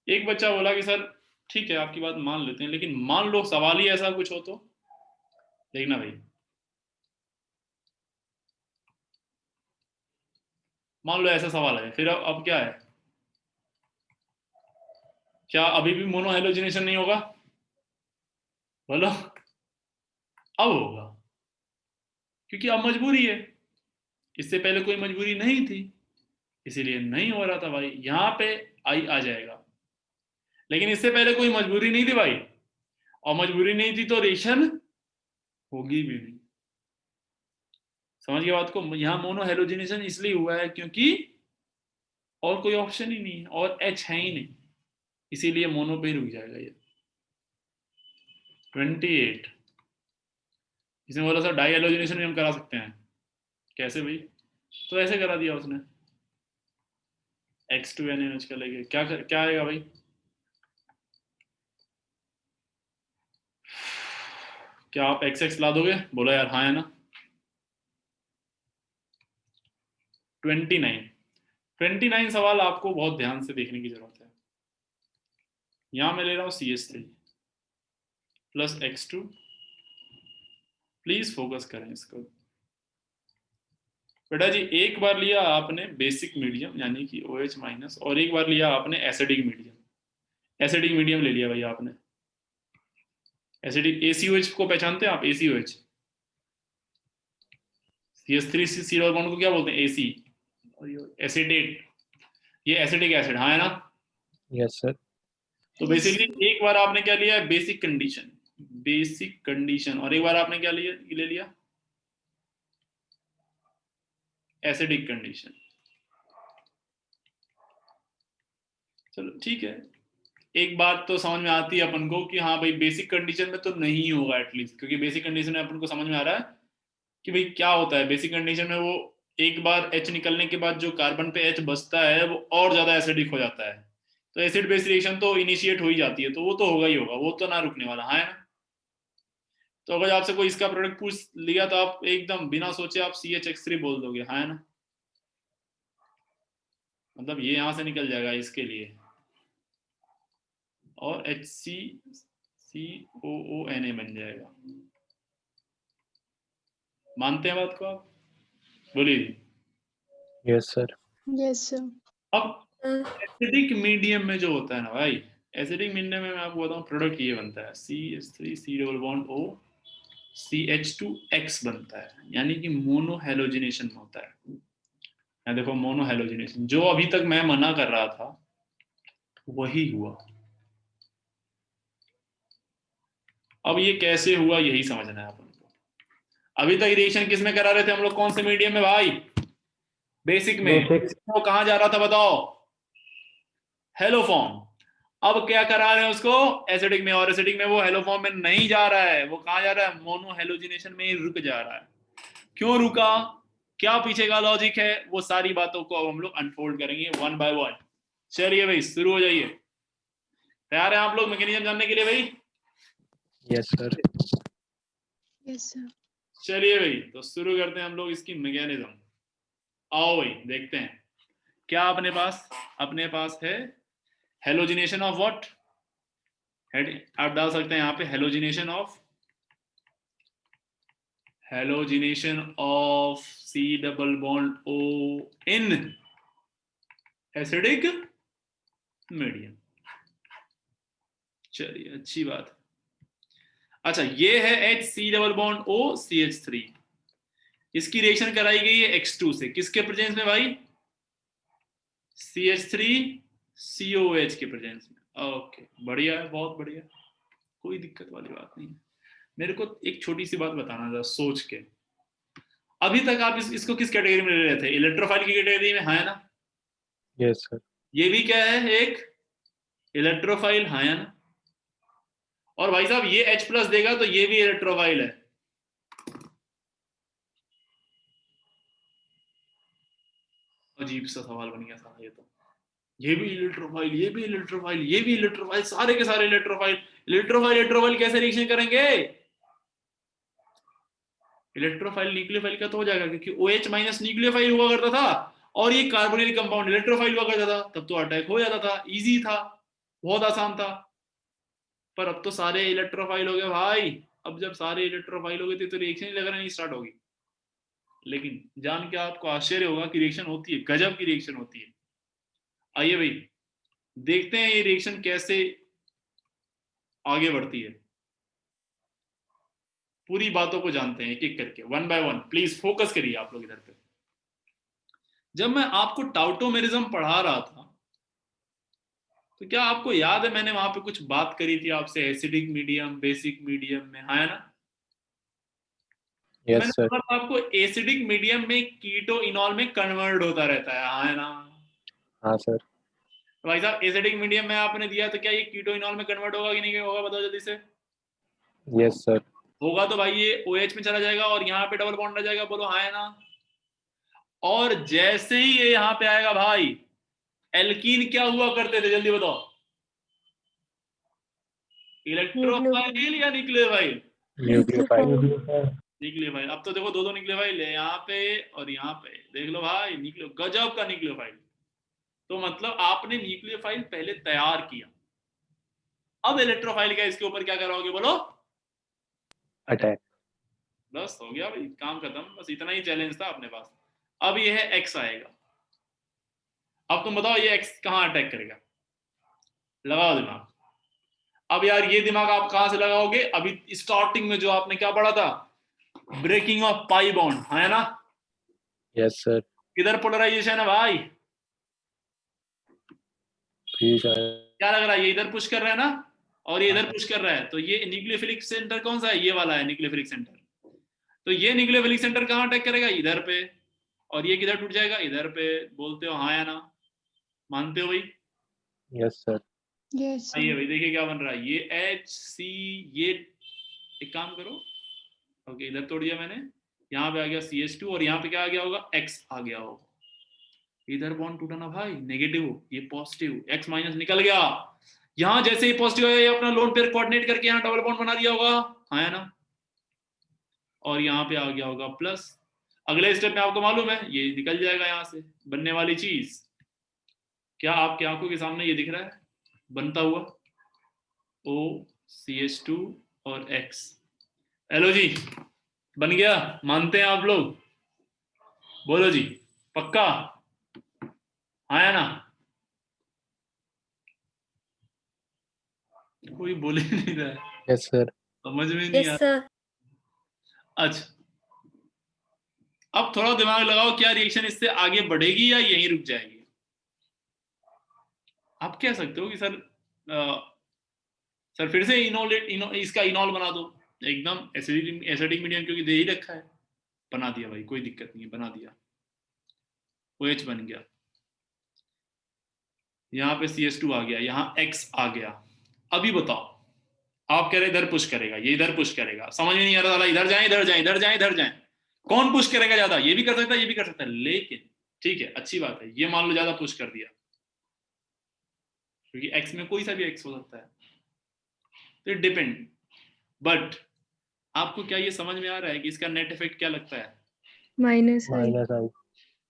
एक बच्चा बोला कि सर ठीक है आपकी बात मान लेते हैं, लेकिन मान लो सवाल ही ऐसा कुछ हो तो? देखना भाई, मान लो ऐसा सवाल है, फिर अब क्या है? क्या अभी भी मोनो हेलोजिनेशन नहीं होगा? बोलो, अब होगा, क्योंकि अब मजबूरी है। इससे पहले कोई मजबूरी नहीं थी, इसीलिए नहीं हो रहा था भाई। यहां पे आई आ जाएगा, लेकिन इससे पहले कोई मजबूरी नहीं थी भाई, और मजबूरी नहीं थी तो रिएक्शन होगी भी नहीं। समझ गए बात को? यहां मोनो हेलोजिनेशन इसलिए हुआ है क्योंकि और कोई ऑप्शन ही नहीं है, और H है ही नहीं, इसीलिए मोनो पे ही रुक जाएगा ये। 28 इसने बोला सर डाई हेलोजिनेशन भी हम करा सकते हैं। कैसे भाई? तो ऐसे करा दिया उसने, X2NaOH का लेके। क्या आएगा भाई? क्या आप XX ला दोगे? बोलो यार हाँ है ना। 29 सवाल आपको बहुत ध्यान से देखने की जरूरत है। यहां मैं ले रहा हूं CH3 plus X2, please focus करें इसको। बेटा जी एक बार लिया आपने बेसिक मीडियम यानी कि OH माइनस, और एक बार लिया आपने एसिडिक मीडियम। एसिडिक मीडियम ले लिया भाई आपने, एसिडिक ACOH को पहचानते हैं आप? ACOH, CH3 डबल बॉन्ड को क्या बोलते हैं? AC, एसिडेट, ये एसिडिक एसिड, हाँ है ना। Yes sir. तो बेसिकली एक बार आपने क्या लिया है, बेसिक कंडीशन, और एक बार आपने क्या ले लिया, एसिडिक कंडीशन। चलो ठीक है, एक बात तो समझ में आती है अपन को कि हाँ भाई बेसिक कंडीशन में तो नहीं होगा एटलीस्ट, क्योंकि बेसिक कंडीशन में अपन को समझ में आ रहा है कि भाई क्या होता है बेसिक कंडीशन में, वो एक बार H निकलने के बाद जो कार्बन पे H बचता है वो और ज्यादा एसिडिक हो जाता है, तो एसिड बेस रिएक्शन तो इनिशिएट हो ही जाती है, तो वो तो होगा ही होगा, वो तो ना रुकने वाला है ना। तो अगर आपसे कोई इसका प्रोडक्ट पूछ लिया तो आप एकदम बिना सोचे आप CHX3 बोल दोगे, है ना, मतलब ये यहां से निकल जाएगा इसके लिए, और HCCOONA बन जाएगा। मानते हैं बात को आप, बोलिए। Yes sir. Yes sir. अब एसिडिक मीडियम में जो होता है ना भाई, एसिडिक मीडियम में मैं आपको बताऊं प्रोडक्ट ये बनता है, CH3 C double bond O CH2X बनता है, यानी कि मोनो हेलोजिनेशन होता है। मैं देखो मोनो हेलोजिनेशन जो अभी तक मैं मना कर रहा था वही हुआ। अब ये कैसे हुआ यही समझना है अपन को। अभी तक रिएक्शन किस में करा रहे थे हम लोग, कौन से मीडियम में भाई, बेसिक में, वो कहां जा रहा था बताओ, हेलो फॉर्म। अब क्या करा रहे हैं उसको एसिडिक में, और एसिडिक में वो हेलो फॉर्म में नहीं जा रहा है, वो कहां जा रहा है, मोनो हेलोजिनेशन में ही रुक जा रहा है। क्यों रुका, क्या पीछे का लॉजिक है, वो सारी बातों को अब हम लोग अनफोल्ड करेंगे वन बाय वन। चलिए भाई शुरू हो जाइए, तैयार है आप लोग मैकेनिज्म जानने के लिए भाई? Yes sir. Yes sir. चलिए भाई तो शुरू करते हैं हम लोग इसकी मैकेनिज्म। आओ भाई देखते हैं क्या अपने पास है, हेलोजिनेशन ऑफ व्हाट, आप डाल सकते हैं यहाँ पे halogenation of C double bond O in acidic medium. चलिए अच्छी बात। अच्छा ये है HC double bond O CH3, इसकी रिएक्शन कराई गई है X2 से, किसके प्रेजेंस में भाई, CH3 COH के प्रेजेंस में। ओके बढ़िया है, बहुत बढ़िया, कोई दिक्कत वाली बात नहीं है। मेरे को एक छोटी सी बात बताना था सोच के, अभी तक आप इसको किस कैटेगरी में ले रहे थे, इलेक्ट्रोफाइल की कैटेगरी में, है ना? Yes sir. ये भी क्या है, एक इलेक्ट्रोफाइल, है ना? और भाई साहब ये H प्लस देगा तो ये भी इलेक्ट्रोफाइल है। अजीब सा सवाल बन गया सारा ये तो, ये भी इलेक्ट्रोफाइल, ये भी इलेक्ट्रोफाइल, ये भी इलेक्ट्रोफाइल, सारे के सारे इलेक्ट्रोफाइल। इलेक्ट्रोफाइल कैसे रिएक्शन करेंगे, इलेक्ट्रोफाइल न्यूक्लियोफाइल का तो हो जाएगा, क्योंकि OH माइनस न्यूक्लियोफाइल हुआ करता था और ये कार्बोनिल कंपाउंड इलेक्ट्रोफाइल हुआ करता था, तब तो अटैक हो जाता था, इजी था, बहुत आसान था। पर अब तो सारे इलेक्ट्रोफाइल हो गए भाई, अब जब सारे इलेक्ट्रोफाइल हो गए थे तो रिएक्शन ही लगना नहीं स्टार्ट होगी। लेकिन जान के आपको आश्चर्य होगा कि रिएक्शन होती है, गजब की रिएक्शन होती है। आइए भाई देखते हैं ये रिएक्शन कैसे आगे बढ़ती है, पूरी बातों को जानते हैं एक एक करके, one by one. Please focus करिए आप लोग इधर पे। जब मैं आपको टाउटोमेरिज्म पढ़ा रहा था तो क्या आपको याद है मैंने वहां पे कुछ बात करी थी आपसे एसिडिक मीडियम बेसिक मीडियम में, है ना? यस मैंने सर। बोला था आपको एसिडिक मीडियम में कीटो इनॉल में कन्वर्ट होता रहता है ना? हाँ सर। तो भाई साहब एसिडिक मीडियम में आपने दिया तो क्या ये कीटो इनॉल में कन्वर्ट होगा कि नहीं होगा, बताओ जल्दी से। Yes sir. होगा तो भाई ये OH में चला जाएगा और यहाँ पे डबल बॉन्ड रह जाएगा, बोलो हाँ है ना? और जैसे ही ये यहाँ पे आएगा भाई, एल्कीन क्या हुआ करते थे जल्दी बताओ, इलेक्ट्रोफाइल या न्यूक्लियोफाइल? न्यूक्लियोफाइल। न्यूक्लियोफाइल। अब तो देखो दो न्यूक्लियोफाइल है यहाँ पे और यहाँ पे, देख लो भाई न्यूक्लियो, गजब का न्यूक्लियोफाइल। तो मतलब आपने न्यूक्लियोफाइल पहले तैयार किया, अब इलेक्ट्रोफाइल का इसके ऊपर क्या करोगे बोलो, अटैक। बस हो गया भाई काम खत्म, बस इतना ही चैलेंज था अपने पास। अब ये है एक्स आएगा, अब तुम बताओ ये एक्स कहाँ अटैक करेगा, लगाओ दिमाग। अब यार ये दिमाग आप कहां से लगाओगे, अभी स्टार्टिंग में जो आपने क्या पढ़ा था, ब्रेकिंग ऑफ पाई बॉन्ड, है ना? Yes sir. किधर पोलराइजेशन है भाई, ठीक है क्या लग रहा है, ये इधर पुश कर रहा है ना और ये इधर पुश कर रहा है, तो ये न्यूक्लियोफिलिक सेंटर कौन सा है, ये वाला है न्यूक्लियोफिलिक सेंटर। तो ये न्यूक्लियोफिलिक सेंटर कहाँ अटैक करेगा, इधर पे, और ये किधर टूट जाएगा, इधर पे। बोलते हो हाँ या ना, मानते हो भाई? यस सर यस आइए भाई देखिए क्या बन रहा है, ये एच सी, ये एक काम करो, ओके इधर तोड़ दिया मैंने, यहाँ पे आ गया CH2 और यहाँ पे क्या आ गया होगा, X आ गया होगा। इधर बॉन्ड टूटा ना भाई, नेगेटिव, ये पॉजिटिव, X माइनस निकल गया। यहाँ जैसे ही पॉजिटिव है, ये अपना लोन पेयर कोऑर्डिनेट करके यहाँ डबल बॉन्ड बना दिया होगा, हाँ या ना, और यहाँ पे आ गया होगा प्लस। अगले स्टेप में आपको मालूम है ये निकल जाएगा यहाँ से बनने वाली चीज, क्या आपकी आंखों के सामने ये दिख रहा है बनता हुआ, OCH2 और X। हेलो जी, बन गया, मानते हैं आप लोग? बोलो जी, पक्का, हाँ या ना? कोई बोले नहीं रहा है, यस सर समझ में नहीं आ यस सर। अच्छा, अब थोड़ा दिमाग लगाओ, क्या रिएक्शन इससे आगे बढ़ेगी या यहीं रुक जाएगी? आप कह सकते हो कि सर फिर से इसका इनॉल बना दो, एकदम एसिडिक मीडियम क्योंकि दे ही रखा है, बना दिया भाई, कोई दिक्कत नहीं है, बना दिया, OH बन गया, यहाँ पे CH2 आ गया, यहाँ X आ गया। अभी बताओ, आप कह रहे इधर पुश करेगा, ये इधर पुश करेगा, समझ में नहीं आ रहा, इधर जाए इधर जाए इधर जाए इधर जाए, कौन पुश करेगा ज्यादा? ये भी कर सकता है, ये भी कर सकता है, लेकिन ठीक है अच्छी बात है, ये मान लो ज्यादा पुश कर दिया, क्योंकि X में कोई सा भी X हो सकता है, तो डिपेंड। बट आपको क्या ये समझ में आ रहा है कि इसका नेट इफेक्ट क्या लगता है? माइनस आई। माइनस आई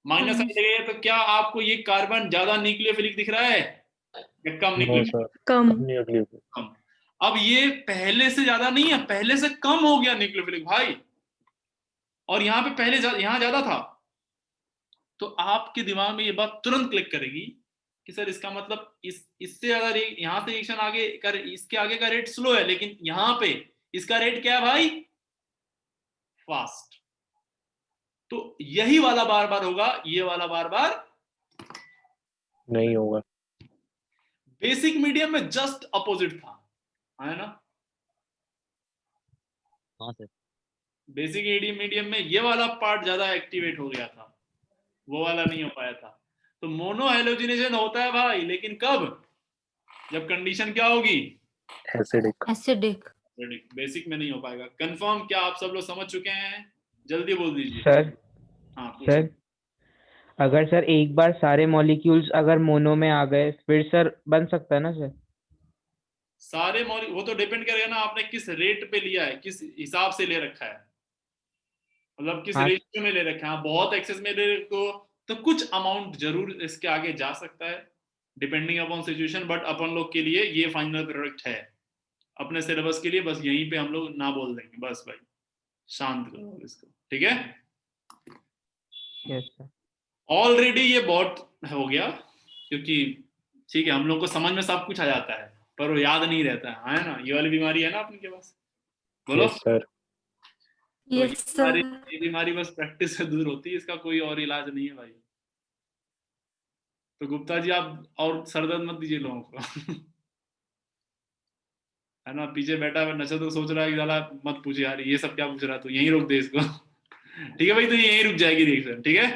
माइनस आई लगेगा, तो क्या आपको ये कार्बन ज्यादा न्यूक्लियोफिलिक दिख रहा है या कम नो न्यूक्लियोफिलिक? सर कम। न्यूक्लियोफिलिक कम। अब ये पहले से ज्यादा नहीं है, पहले से कम हो गया न्यूक्लियोफिलिक भाई, और यहाँ पे पहले यहाँ ज्यादा था। तो आपके दिमाग में ये बात तुरंत क्लिक करेगी कि सर इसका मतलब इससे ज्यादा यहाँ से रिएक्शन आगे कर, इसके आगे का रेट स्लो है, लेकिन यहाँ पे इसका रेट क्या है भाई, फास्ट। तो यही वाला बार बार होगा, ये वाला बार बार नहीं होगा। बेसिक मीडियम में जस्ट अपोजिट था, है ना? हाँ सर। बेसिक मीडियम में ये वाला पार्ट ज्यादा एक्टिवेट हो गया था, वो वाला नहीं हो पाया था। तो मोनो हाइड्रोजनेशन होता है भाई, लेकिन कब? जब कंडीशन क्या होगी, एसिडिक एसिडिक। बेसिक में नहीं हो पाएगा। कंफर्म? क्या आप सब लोग समझ चुके हैं? जल्दी बोल दीजिए। सर हाँ सर, अगर सर एक बार सारे मॉलिक्यूल्स अगर मोनो में आ गए फिर सर बन सकता है ना सर? सारे वो तो डिपेंड करेगा ना आपने किस रेट पे लिया है, किस हिसाब से ले रखा है, मतलब किस हाँ। रेशियो में ले रखा है। बहुत एक्सेस में ले रखो तो कुछ अमाउंट जरूर इसके आगे जा सकता है, डिपेंडिंग अपॉन सिचुएशन। बट अपन लोग के लिए ये फाइनल प्रोडक्ट है, अपने सिलेबस के लिए बस यहीं पे हम लोग ना बोल देंगे, बस भाई शांत करो इसको, ठीक है? Yes sir. ऑलरेडी ये बहुत हो गया, क्योंकि ठीक है हम लोग को समझ में सब कुछ आ जाता है पर वो याद नहीं रहता है ना? ये वाली बीमारी है ना अपने के पास, बोलो। यस सर तो यस सर। ये बीमारी बस प्रैक्टिस से दूर होती है, इसका कोई और इलाज नहीं है भाई। तो गुप्ता जी आप और सरदर्द मत दीजिए लोगों को है ना? पीछे बैठा है नशा, तो सोच रहा है कि साला मत पूछे यार ये सब क्या पूछ रहा है, तो यहीं रोक दे इसको ठीक है भाई, तो यहीं रुक जाएगी रिएक्शन, ठीक है?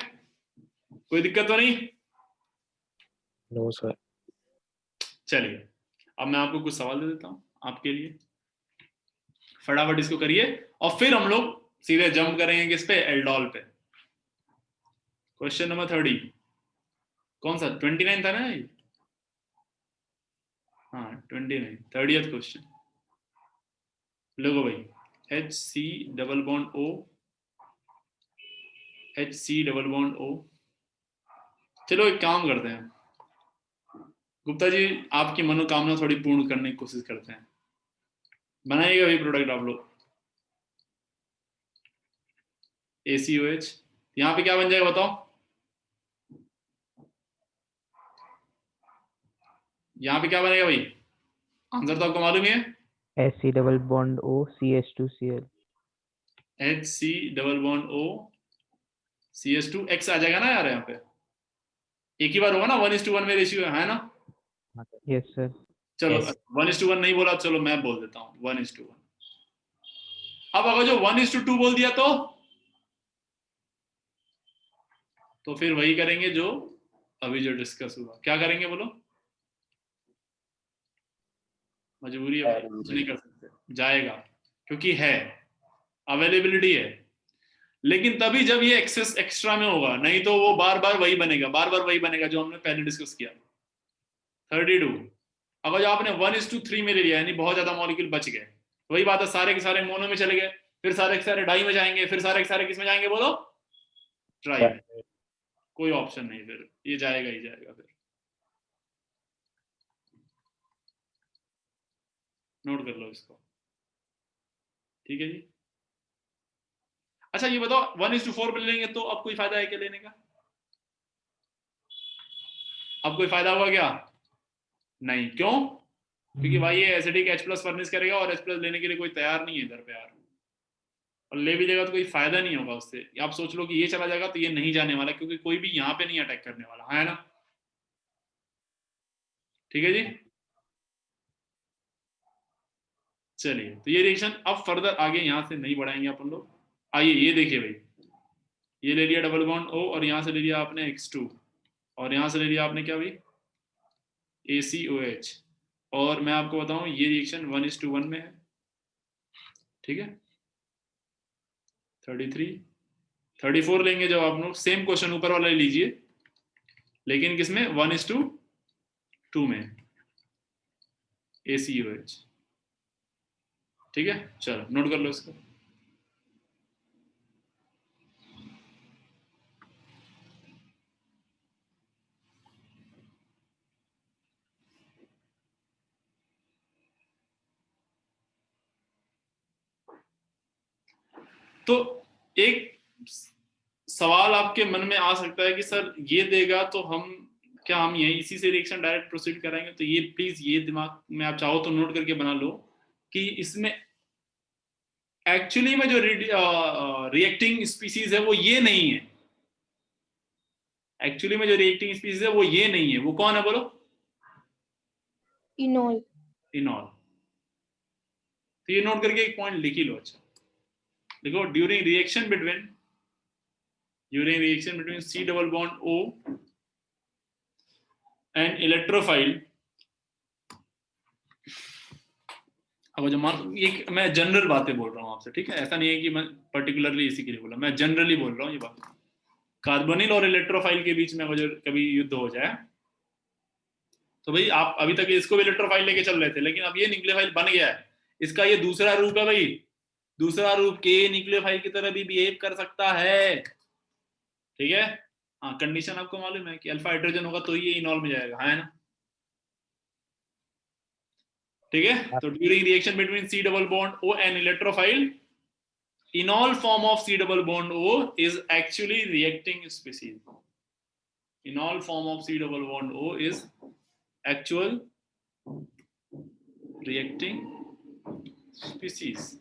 कोई दिक्कत तो नहीं? No sir. चलिए अब मैं आपको कुछ सवाल दे देता हूँ आपके लिए, फटाफट इसको करिए और फिर हम लोग सीधे जंप करेंगे किस पे, एल्डोल पे। क्वेश्चन नंबर 30 कौन सा, 29 था ना ये? हाँ 29, 30th क्वेश्चन। लोगो भाई, HC double bond O, HC double bond O। चलो एक काम करते हैं गुप्ता जी, आपकी मनोकामना थोड़ी पूर्ण करने की कोशिश करते हैं, बनाइएगा भाई प्रोडक्ट आप लोग। ACOH यहाँ पे क्या बन जाएगा बताओ? यहाँ पे क्या बनेगा भाई? आंसर तो आपको मालूम ही है, SC double bond O CH2Cl। HC double bond O CH2 X आ जाएगा ना यार, यहाँ पे एक ही बार होगा ना, 1:1 में रेशियो है ना? Yes sir. चलो Yes. 1:1 नहीं बोला, चलो मैं बोल देता हूँ 1:1। अब अगर जो 1:2 बोल दिया तो फिर वही करेंगे जो अभी जो डिस्कस हुआ। क्या करेंगे बोलो? मजबूरी है भाई, कुछ नहीं कर सकते, जाएगा क्योंकि है, अवेलेबिलिटी है। लेकिन तभी जब ये एक्सेस एक्स्ट्रा में होगा, नहीं तो वो बार बार वही बनेगा जो हमने पहले डिस्कस किया। 32 अगर जो आपने 1:3 में ले लिया, यानी बहुत ज्यादा मॉलिक्यूल बच गए, वही बात है, सारे के सारे मोनो में चले गए, फिर सारे के सारे डाई में जाएंगे, फिर सारे के सारे किस में जाएंगे बोलो? ट्राई में। कोई ऑप्शन नहीं, फिर ये जाएगा ही जाएगा। फिर नोट कर लो इसको, ठीक है जी। अच्छा ये बताओ 1:4 पे लेंगे तो अब कोई फायदा है क्या लेने का? अब कोई फायदा हुआ क्या? नहीं। क्यों? क्योंकि भाई ये एसिडिक H+ फर्निश करेगा और H+ लेने के लिए कोई तैयार नहीं है इधर पे यार, और ले भी लेगा तो कोई फायदा नहीं होगा उससे। आप सोच लो कि ये चला जाएगा तो ये नहीं जाने वाला, क्योंकि कोई भी यहाँ पे नहीं अटैक करने वाला है ना। ठीक है जी, चलिए तो ये रिएक्शन अब फर्दर आगे यहाँ से नहीं बढ़ाएंगे अपन लोग। आइए ये देखिए भाई, ये ले लिया डबल बॉन्ड O और यहाँ से ले लिया आपने X2 और यहाँ से ले लिया आपने क्या भाई? ACOH। और मैं आपको बताऊं ये रिएक्शन 1:1 में है, ठीक है। 33 34 लेंगे जब आप लोग, सेम क्वेश्चन ऊपर वाला ले लीजिए, लेकिन किसमें? 1:2 में ACOH, ठीक है। चलो नोट कर लो इसको। तो एक सवाल आपके मन में आ सकता है कि सर ये देगा तो हम यही इसी से रिएक्शन डायरेक्ट प्रोसीड कराएंगे? तो ये प्लीज ये दिमाग में आप चाहो तो नोट करके बना लो कि इसमें एक्चुअली में जो रिएक्टिंग स्पीसीज है वो ये नहीं है। एक्चुअली में जो रिएक्टिंग स्पीसीज है वो ये नहीं है। वो कौन है बोलो? इनॉल। इनॉल। तो ये नोट करके एक पॉइंट लिख ही लो। अच्छा देखो, during reaction between C double bond O and electrophile, अब जो ये मैं जनरल बातें बोल रहा हूँ आपसे, ठीक है। ऐसा नहीं है कि मैं पर्टिकुलरली इसी के लिए बोला, मैं जनरली बोल रहा हूँ ये बात। कार्बोनिल और इलेक्ट्रोफाइल के बीच में अगर कभी युद्ध हो जाए तो भाई आप अभी तक इसको भी इलेक्ट्रोफाइल लेके चल रहे थे, लेकिन अब ये न्यूक्लियोफाइल बन गया है, इसका ये दूसरा रूप है भाई। दूसरा रूप के न्यूक्लियोफाइल की तरह भी बिहेव कर सकता है, ठीक है। हाँ, कंडीशन आपको मालूम है कि अल्फा हाइड्रोजन होगा तो ये इनॉल में जाएगा, है ना, ठीक है। तो during reaction between C double bond O and electrophile, enol form of C double bond O is actually reacting species. Enol form of C double bond O is actual reacting species.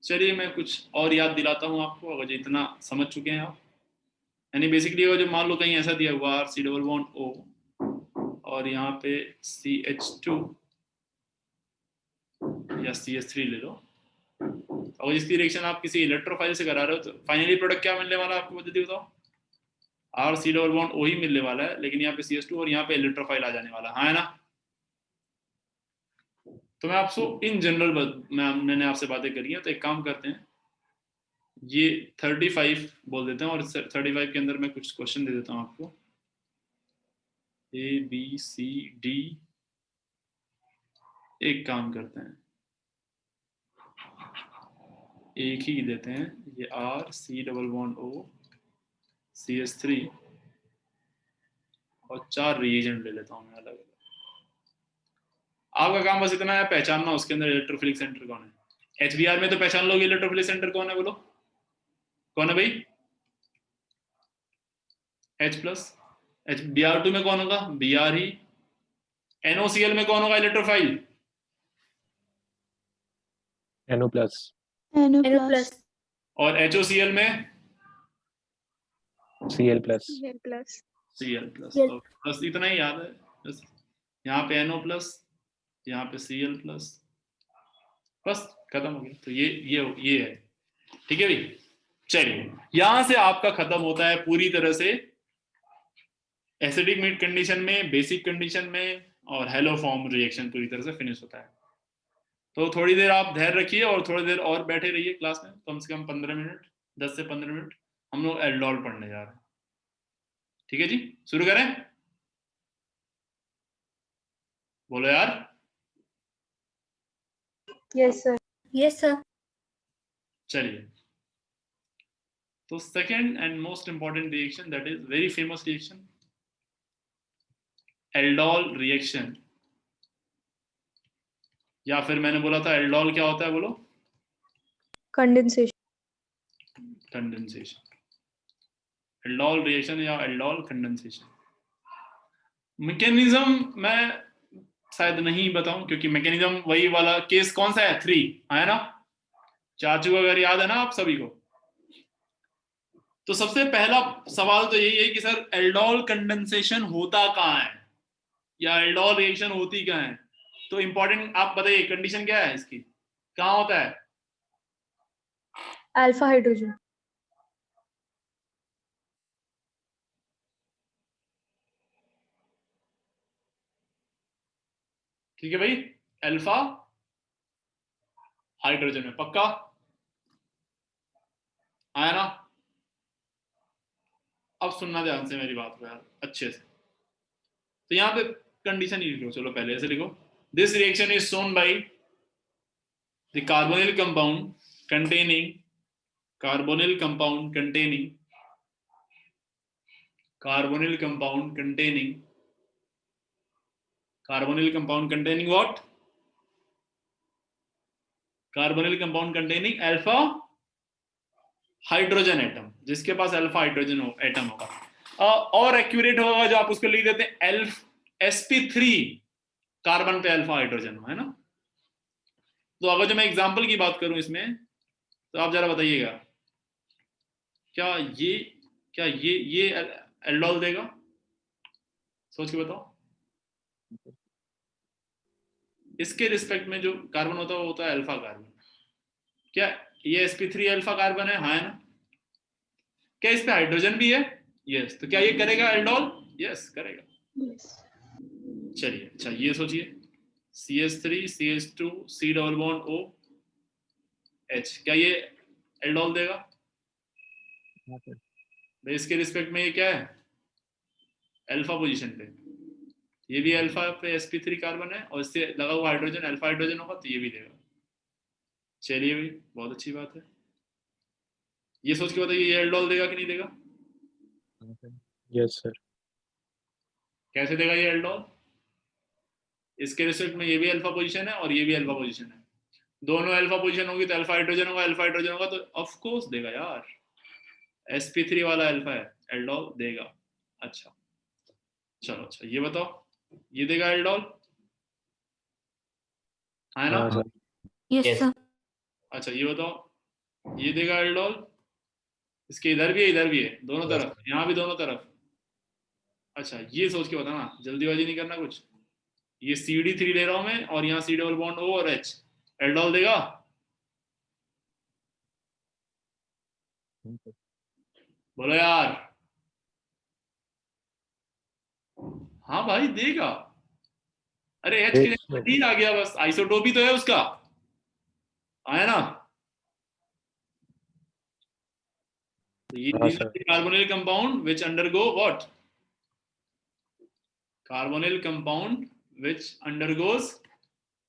चलिए मैं कुछ और याद दिलाता हूं आपको, अगर इतना समझ चुके हैं आप। यानी बेसिकली अगर जो मान लो कहीं ऐसा दिया हुआ C double bond O और यहाँ पे CH2 या CH3 ले लो, और इसकी रिएक्शन आप किसी इलेक्ट्रोफाइल से करा रहे हो तो फाइनली प्रोडक्ट क्या मिलने वाला है आपको जल्दी बताओ? R C double bond O ही मिलने वाला है, लेकिन यहाँ पे CH2 और यहाँ पे इलेक्ट्रोफाइल आ जाने वाला है ना। तो मैं आपको इन जनरल मैंने आपसे बातें करी हैं, तो एक काम करते हैं, ये 35 बोल देते हैं और 35 के अंदर मैं कुछ क्वेश्चन दे देता हूँ आपको, A B C D। एक काम करते हैं, एक ही देते हैं, ये R C double bond O CH3 और 4 रिएजेंट ले लेता हूँ मैं अलग अलग। आपका काम बस इतना है, पहचानना उसके अंदर इलेक्ट्रोफिलिक सेंटर कौन है। HBr में तो पहचान लोगे इलेक्ट्रोफिलिक सेंटर कौन है, बोलो कौन है भाई? H+। Br2 में कौन होगा? Br ही। NOCl में कौन होगा इलेक्ट्रोफाइल? NO+, और HOCl में Cl+। Cl+। Cl+। बस इतना ही याद है, बस यहाँ पे NO प्लस, यहाँ पे Cl प्लस, बस खत्म हो गया। तो ये है, ठीक है भाई। चलिए यहां से आपका खत्म होता है पूरी तरह से एसिडिक मीट कंडीशन में, बेसिक कंडीशन में, और हेलो फॉर्म रिएक्शन पूरी तरह से फिनिश होता है। तो थोड़ी देर आप धैर्य रखिए और थोड़ी देर और बैठे रहिए क्लास में, कम से कम 15 मिनट, 10 से 15 मिनट हम लोग एल्डोल पढ़ने जा रहे हैं। ठीक है जी, शुरू करें? बोलो यार। Yes sir. Yes sir. चलिए, तो second and most important reaction, that is very famous reaction, aldol reaction, या फिर मैंने बोला था एल्डोल क्या होता है, बोलो? कंडेंसेशन। कंडेंसेशन, एल्डोल रिएक्शन या एल्डोल कंडेंसेशन। मैकेनिज्म मैं शायद नहीं बताऊं, क्योंकि मैकेनिज्म वही वाला केस कौन सा है, 3 है ना, चाचू को अगर याद है ना आप सभी को। तो सबसे पहला सवाल तो यही है कि सर एल्डोल कंडेंसेशन होता कहाँ है, या एल्डोल रिएक्शन होती कहाँ है? तो इंपॉर्टेंट आप बताइए, कंडीशन क्या है इसकी, कहाँ होता है? Alpha hydrogen. ठीक है भाई, अल्फा हाइड्रोजन में, पक्का आया ना? अब सुनना ध्यान से मेरी बात को यार अच्छे से। तो यहाँ पे कंडीशन ही लिखो, चलो पहले ऐसे लिखो, this reaction is shown by the carbonyl compound containing carbonyl compound containing carbonyl compound containing carbonyl compound containing what? Carbonyl compound containing alpha hydrogen atom, जिसके पास अल्फा हाइड्रोजन एटम होगा। और एक्यूरेट होगा जो आप उसको लिख देते हैं sp3 कार्बन पे अल्फा हाइड्रोजन हो, है ना। तो अगर जो मैं एग्जांपल की बात करूं इसमें, तो आप जरा बताइएगा, क्या ये एल्डोल देगा? सोच के बताओ। इसके रिस्पेक्ट में जो कार्बन होता है वो होता है अल्फा कार्बन। क्या ये sp3 अल्फा कार्बन है? हाँ है ना। क्या इस पे हाइड्रोजन भी है? यस। तो क्या ये करेगा एल्डोल? यस करेगा। चलिए, अच्छा ये सोचिए, CH3 CH2 C double bond O H, क्या ये एल्डोल देगा? तो इसके रिस्पेक्ट में ये क्या है, अल्फा पोजीशन पे, ये भी अल्फा पे sp3 कार्बन है और इससे लगा हुआ हाइड्रोजन अल्फा हाइड्रोजन होगा, तो ये भी देगा। चलिए भाई, बहुत अच्छी बात है। ये सोच के बताइए, ये एल्डोल देगा कि नहीं देगा? Yes sir. कैसे देगा ये एल्डोल? इसके रिस्पेक्ट में ये भी अल्फा पोजीशन है और ये भी अल्फा पोजीशन है, दोनों अल्फा पोजीशन होगी तो अल्फा हाइड्रोजन होगा, अल्फा हाइड्रोजन होगा तो ऑफ कोर्स देगा यार, sp3 वाला अल्फा है, एल्डोल देगा। अच्छा चलो, अच्छा ये बताओ, ये देगा एल्डोल, है ना? हाँ सर। Yes sir. अच्छा ये बताओ, ये देगा एल्डोल, इसके इधर भी है इधर भी है, दोनों तरफ, यहाँ भी दोनों तरफ। अच्छा ये सोच के बताना, जल्दीबाजी नहीं करना कुछ। ये CD3 ले रहा हूं मैं और यहाँ C डबल बॉन्ड O और H, एल्डोल देगा? बोलो यार। हाँ भाई देगा। अरे H के नहीं आ गया, बस आइसोटोपी तो है उसका, आया ना। तो ये carbonyl compound which undergo what, carbonyl compound which undergoes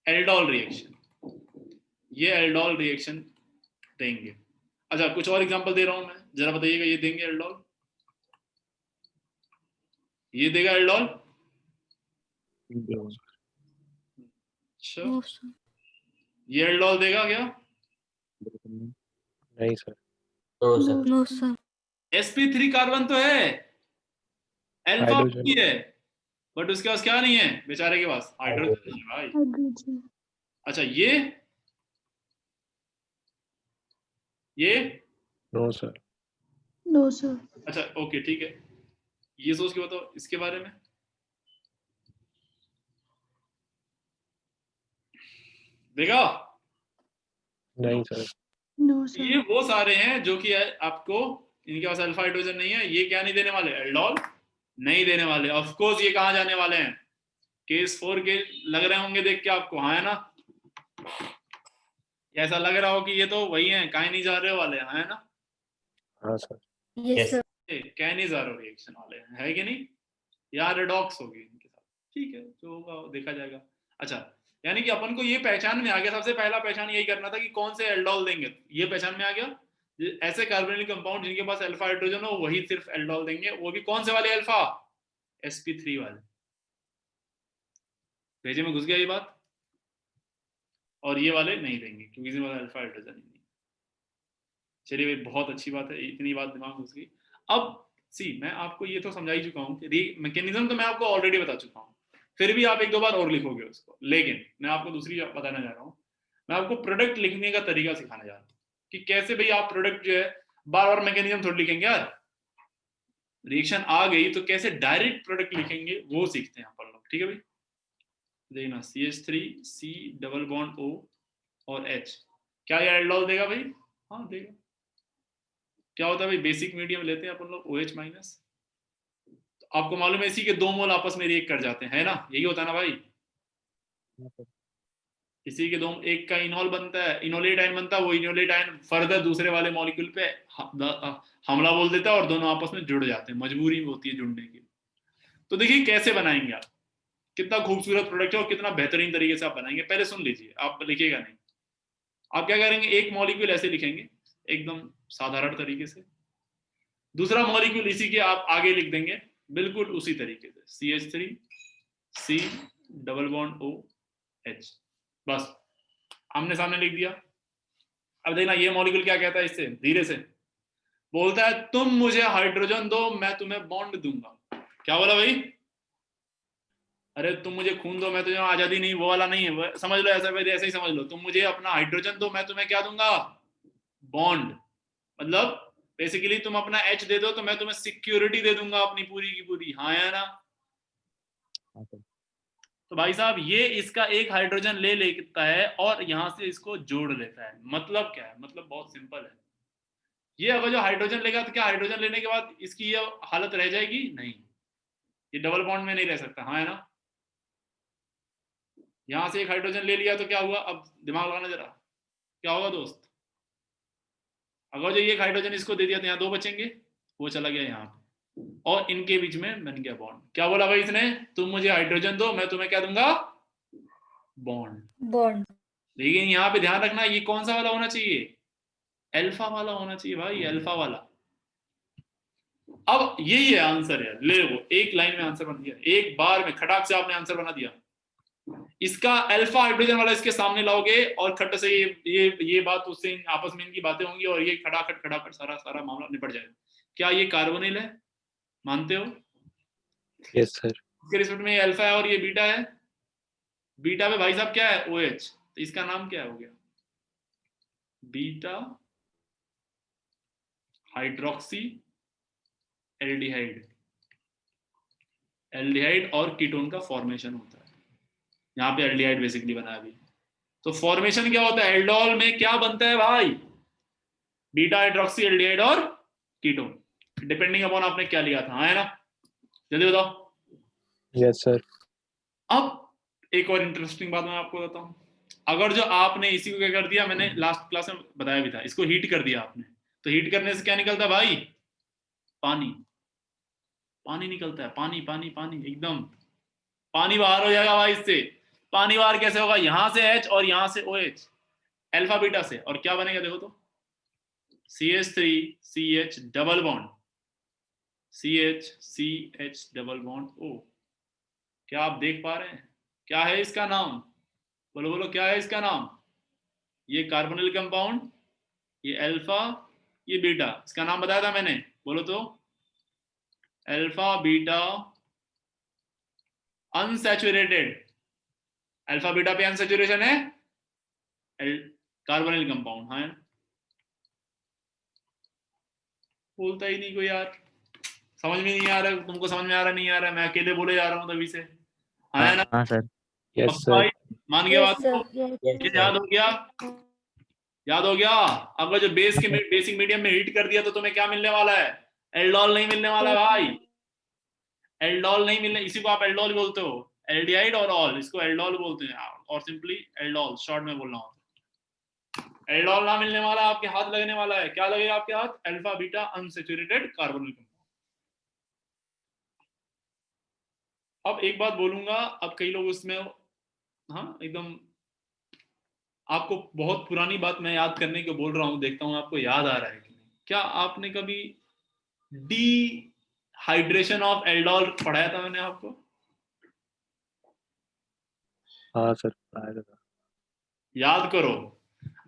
aldol reaction, ये एल्डोल रिएक्शन देंगे। अच्छा कुछ और एग्जांपल दे रहा हूं मैं, जरा बताइएगा, ये देंगे एल्डोल? ये देगा एल्डोल? अच्छा नो सर। ये एल्डोल देगा क्या? नहीं sir. No sir. sp3 carbon तो है, अल्फा हाइड्रोजन। भी है, बट उसके पास क्या नहीं है बेचारे के पास, हाइड्रोजन है भाई। हाइड्रोजन। अच्छा ये नो सर। No sir. अच्छा ओके ठीक है, ये सोच के बताओ इसके बारे में। देखा, नहीं सर। नो ये वो सारे हैं जो कि आपको, इनके पास अल्फा हाइड्रोजन नहीं है, ये क्या नहीं देने वाले, एल्डोल नहीं देने वाले। ऑफ कोर्स ये कहाँ जाने वाले हैं, केस 4 के लग रहे होंगे देख के आपको, हाँ है ना, ऐसा लग रहा हो कि ये तो वही हैं, काइनेजारो वाले हैं, है ना, हाँ sir. Yes sir. Cannizzaro reaction वाले हैं, है कि नहीं, या रेडॉक्स होगी इनके साथ, ठीक है, जो होगा देखा जाएगा। अच्छा, यानी कि अपन को ये पहचान में आ गया, सबसे पहला पहचान यही करना था कि कौन से एल्डोल देंगे, ये पहचान में आ गया, ऐसे कार्बोनिल कंपाउंड जिनके पास अल्फा हाइड्रोजन हो वही सिर्फ एल्डोल देंगे, वो भी कौन से वाले अल्फा, sp3 वाले। भेजे में घुस गया ये बात, और ये वाले नहीं देंगे क्योंकि इसमें अल्फा हाइड्रोजन ही नहीं। चलिए भाई, बहुत अच्छी बात है, इतनी बात दिमाग में घुस गई। अब मैं आपको ये तो समझा ही चुका हूँ, मैकेनिज्म तो मैं आपको ऑलरेडी बता चुका हूँ, फिर भी आप एक दो बार और लिखोगे उसको, लेकिन मैं आपको दूसरी बताना जा रहा हूँ, मैं आपको प्रोडक्ट लिखने का तरीका सिखाने जा रहा हूँ कि कैसे भाई आप प्रोडक्ट जो है, बार बार मैकेनिज्म थोड़ी लिखेंगे यार, रिएक्शन आ गई तो कैसे डायरेक्ट प्रोडक्ट लिखेंगे वो सीखते हैं अपन लोग, ठीक है भाई। देखना CH3 C double bond O और H, क्या ये एल्डोल देगा भाई, हाँ देगा। क्या होता है भाई, बेसिक मीडियम लेते हैं अपन लोग OH माइनस, आपको मालूम है इसी के 2 मोल आपस में रिएक्ट कर जाते हैं, है ना, यही होता है ना भाई, इसी के 2, एक का इनॉल बनता है, इनोलेट आयन बनता है, वो इनोलेट आयन फर्दर दूसरे वाले मॉलिक्यूल पे हमला बोल देता है और दोनों आपस में जुड़ जाते हैं, मजबूरी होती है जुड़ने की। तो देखिए कैसे बनाएंगे आप, कितना खूबसूरत प्रोडक्ट है और कितना बेहतरीन तरीके से आप बनाएंगे, पहले सुन लीजिए, आप लिखिएगा नहीं। आप क्या करेंगे, एक मॉलिक्यूल ऐसे लिखेंगे एकदम साधारण तरीके से, दूसरा मॉलिक्यूल इसी के आप आगे लिख देंगे बिल्कुल उसी तरीके से, CH3 C double bond O H, बस आमने सामने लिख दिया। अब देखना ये मॉलिक्यूल क्या कहता है, इससे धीरे से बोलता है तुम मुझे हाइड्रोजन दो मैं तुम्हें बॉन्ड दूंगा। क्या बोला भाई, अरे तुम मुझे खून दो मैं तुझे आजादी, नहीं वो वाला नहीं है, समझ लो ऐसा, ऐसे ही समझ लो, तुम मुझे अपना हाइड्रोजन दो मैं तुम्हें क्या दूंगा, बॉन्ड, मतलब बेसिकली तुम अपना H दे दो तो मैं तुम्हें सिक्योरिटी दे दूंगा अपनी पूरी की पूरी, हाँ है ना। तो भाई साहब ये इसका एक हाइड्रोजन ले लेता है और यहां से इसको जोड़ लेता है, मतलब क्या है, मतलब बहुत सिंपल है, ये अगर जो हाइड्रोजन लेगा तो क्या हाइड्रोजन लेने के बाद इसकी ये हालत रह जाएगी, नहीं, ये डबल बॉन्ड में नहीं रह सकता, हाँ है ना। यहां से एक हाइड्रोजन ले लिया तो क्या हुआ, अब दिमाग लगाना जरा, क्या होगा दोस्त, अगर जो ये हाइड्रोजन इसको दे दिया तो यहाँ 2 बचेंगे, वो चला गया यहाँ पे और इनके बीच में बन गया बॉन्ड। क्या बोला भाई इसने, तुम मुझे हाइड्रोजन दो मैं तुम्हें क्या दूंगा, बॉन्ड। बॉन्ड। लेकिन यहाँ पे ध्यान रखना ये कौन सा वाला होना चाहिए, अल्फा वाला होना चाहिए भाई, अल्फा वाला। अब यही है आंसर यार, ले वो एक लाइन में आंसर बन गया, एक बार में खटाक से आपने आंसर बना दिया। इसका अल्फा हाइड्रोजन वाला इसके सामने लाओगे और खट से ये बात उससे आपस में इनकी बातें होंगी और ये खटाखट सारा मामला निपट जाएगा। क्या ये कार्बोनिल है, मानते हो? Yes sir. इसके रिस्पेक्ट में ये अल्फा है और ये बीटा है, बीटा में भाई साहब क्या है OH, तो इसका नाम क्या हो गया, बीटा हाइड्रोक्सी एल्डिहाइड, एल्डिहाइड और कीटोन का फॉर्मेशन होता है, यहाँ पे एल्डिहाइड बेसिकली बना है अभी। तो फॉर्मेशन क्या होता है, एल्डोल में क्या बनता है भाई, बीटा हाइड्रोक्सी एल्डिहाइड और कीटोन, डिपेंडिंग अपॉन आपने क्या लिया था, है ना, जल्दी बताओ। Yes sir. अब एक और इंटरेस्टिंग बात मैं आपको बताता हूँ, अगर जो आपने इसी को क्या कर दिया, मैंने लास्ट क्लास में बताया भी था, इसको हीट कर दिया आपने, तो हीट करने से क्या निकलता है भाई, पानी, पानी निकलता है, पानी पानी पानी, एकदम पानी बाहर हो जाएगा भाई इससे। पानी बाहर कैसे होगा, यहां से H और यहां से OH, अल्फा बीटा से, और क्या बनेगा देखो तो, CH3 CH double bond CH CH double bond O। क्या आप देख पा रहे हैं, क्या है इसका नाम, बोलो बोलो क्या है इसका नाम, ये कार्बोनिल कंपाउंड, ये अल्फा, ये बीटा, इसका नाम बताया था मैंने, बोलो तो, alpha beta unsaturated, alpha beta पे अनसैचुरेशन है, कार्बोनिल कंपाउंड, हाँ बोलता ही नहीं कोई यार, समझ में नहीं आ रहा, तुमको समझ में आ रहा नहीं आ रहा, मैं अकेले बोले जा रहा हूँ तभी से, हाँ ना। हाँ सर। यस अब सर। भाई मान गया बात Yes, को? sir. Yes. ये याद हो गया? याद हो गया? अगर जो बेसिक मीडियम में हीट कर दिया तो तुम्हें क्या मिलने वाला है? एल्डोल नहीं मिलने वाला है भाई, एल्डोल नहीं मिलने, इसी को आप एल्डोल बोलते हो, एल्डिहाइड और ऑल, इसको एल्डोल बोलते हैं, और सिंपली एल्डोल शॉर्ट में बोलना होता है। एल्डोल ना मिलने वाला, आपके हाथ लगने वाला है, क्या लगेगा आपके हाथ? Alpha beta unsaturated carbonyl compound. अब एक बात बोलूंगा, अब कई लोग उसमें, हाँ एकदम आपको बहुत पुरानी बात मैं याद करने को बोल रहा हूँ, देखता हूँ आपको याद आ रहा है कि नहीं। क्या आपने कभी डिहाइड्रेशन ऑफ एल्डोल पढ़ाया था मैंने आपको? हाँ सर आया था। याद करो।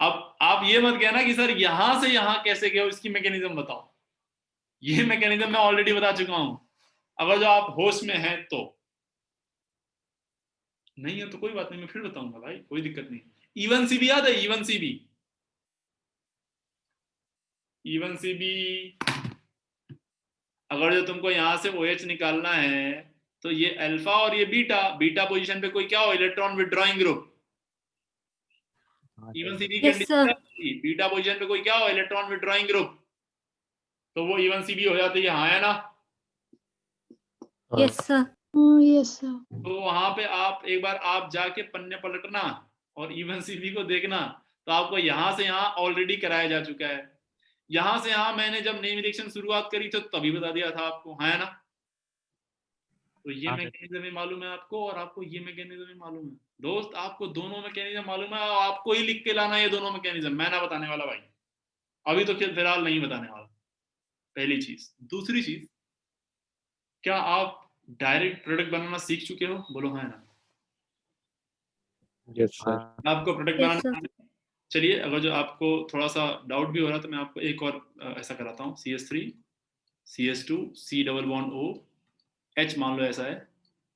अब आप ये मत कहना कि सर यहां से यहां कैसे गए, इसकी मैकेनिज्म बताओ। ये मैकेनिज्म मैं ऑलरेडी बता चुका हूं, अगर जो आप होश में हैं तो। नहीं है तो कोई बात नहीं, मैं फिर बताऊंगा भाई, कोई दिक्कत नहीं। इवन सीबी याद है? इवन सीबी, इवन सीबी अगर जो तुमको यहां से OH निकालना है तो ये अल्फा और ये बीटा, बीटा पोजीशन पे कोई क्या हो? Electron withdrawing group. Even CB Yes, sir. Beta position पे कोई क्या हो? इलेक्ट्रॉन विड्रॉइंग ग्रुप, तो वो इवन सीबी हो जाती है। हाँ है ना? Yes, sir. Yes, sir. तो वहां पे आप एक बार आप जाके पन्ने पलटना और इवन सीबी को देखना, तो आपको यहां से यहां ऑलरेडी कराया जा चुका है। यहां से यहां मैंने जब नेम रिएक्शन शुरुआत करी तो तभी बता दिया था आपको, है ना? तो ये मैकेनिज्म भी मालूम है आपको, और आपको ये मैकेनिज्म भी मालूम है। दोस्त आपको दोनों मैकेनिज्म मालूम है, और आपको ही लिख के लाना ये दोनों मैकेनिज्म, मैं ना बताने वाला भाई, अभी तो फिलहाल नहीं बताने वाला। पहली चीज। दूसरी चीज, क्या आप डायरेक्ट प्रोडक्ट बनाना सीख चुके हो? बोलो हाँ ना। Yes sir. आपको प्रोडक्ट Yes, बनाना, चलिए अगर जो आपको थोड़ा सा डाउट भी हो रहा है तो मैं आपको एक और ऐसा कराता हूँ। CH3 CH2 C double bond O H मान लो ऐसा है,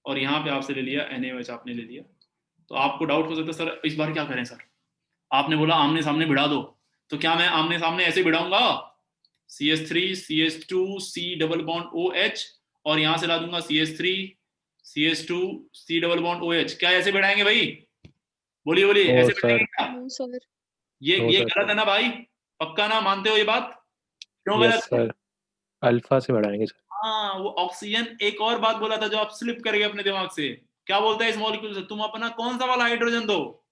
और यहाँ पे आपसे ले लिया NaOH आपने ले लिया, तो आपको डाउट हो सकता है सर इस बार क्या करें सर? आपने बोला आमने सामने भिड़ा दो, तो क्या मैं आमने सामने ऐसे भिड़ाऊंगा? CH3 CH2 C double bond OH और यहाँ से ला दूंगा CH3 CH2 C double bond OH, क्या ऐसे भिड़ाएंगे भाई? बोलिए बोलिए, ओ ऐसे सर। भिड़ाएंगे क्या? No, sir. ये नो सर। गलत है ना भाई? पक्का ना मानते हो ये बात? क्यों यस गलत है? सर, अल्फा से बढ़ाएंगे सर। हाँ, वो ऑक्सीजन एक और बात बोला था जो आप स्लिप कर गए अपने दिमाग से। क्या बोलता है इस मॉलिक्यूल से? तुम अपना कौन सा वाला हाइड्रोजन दो,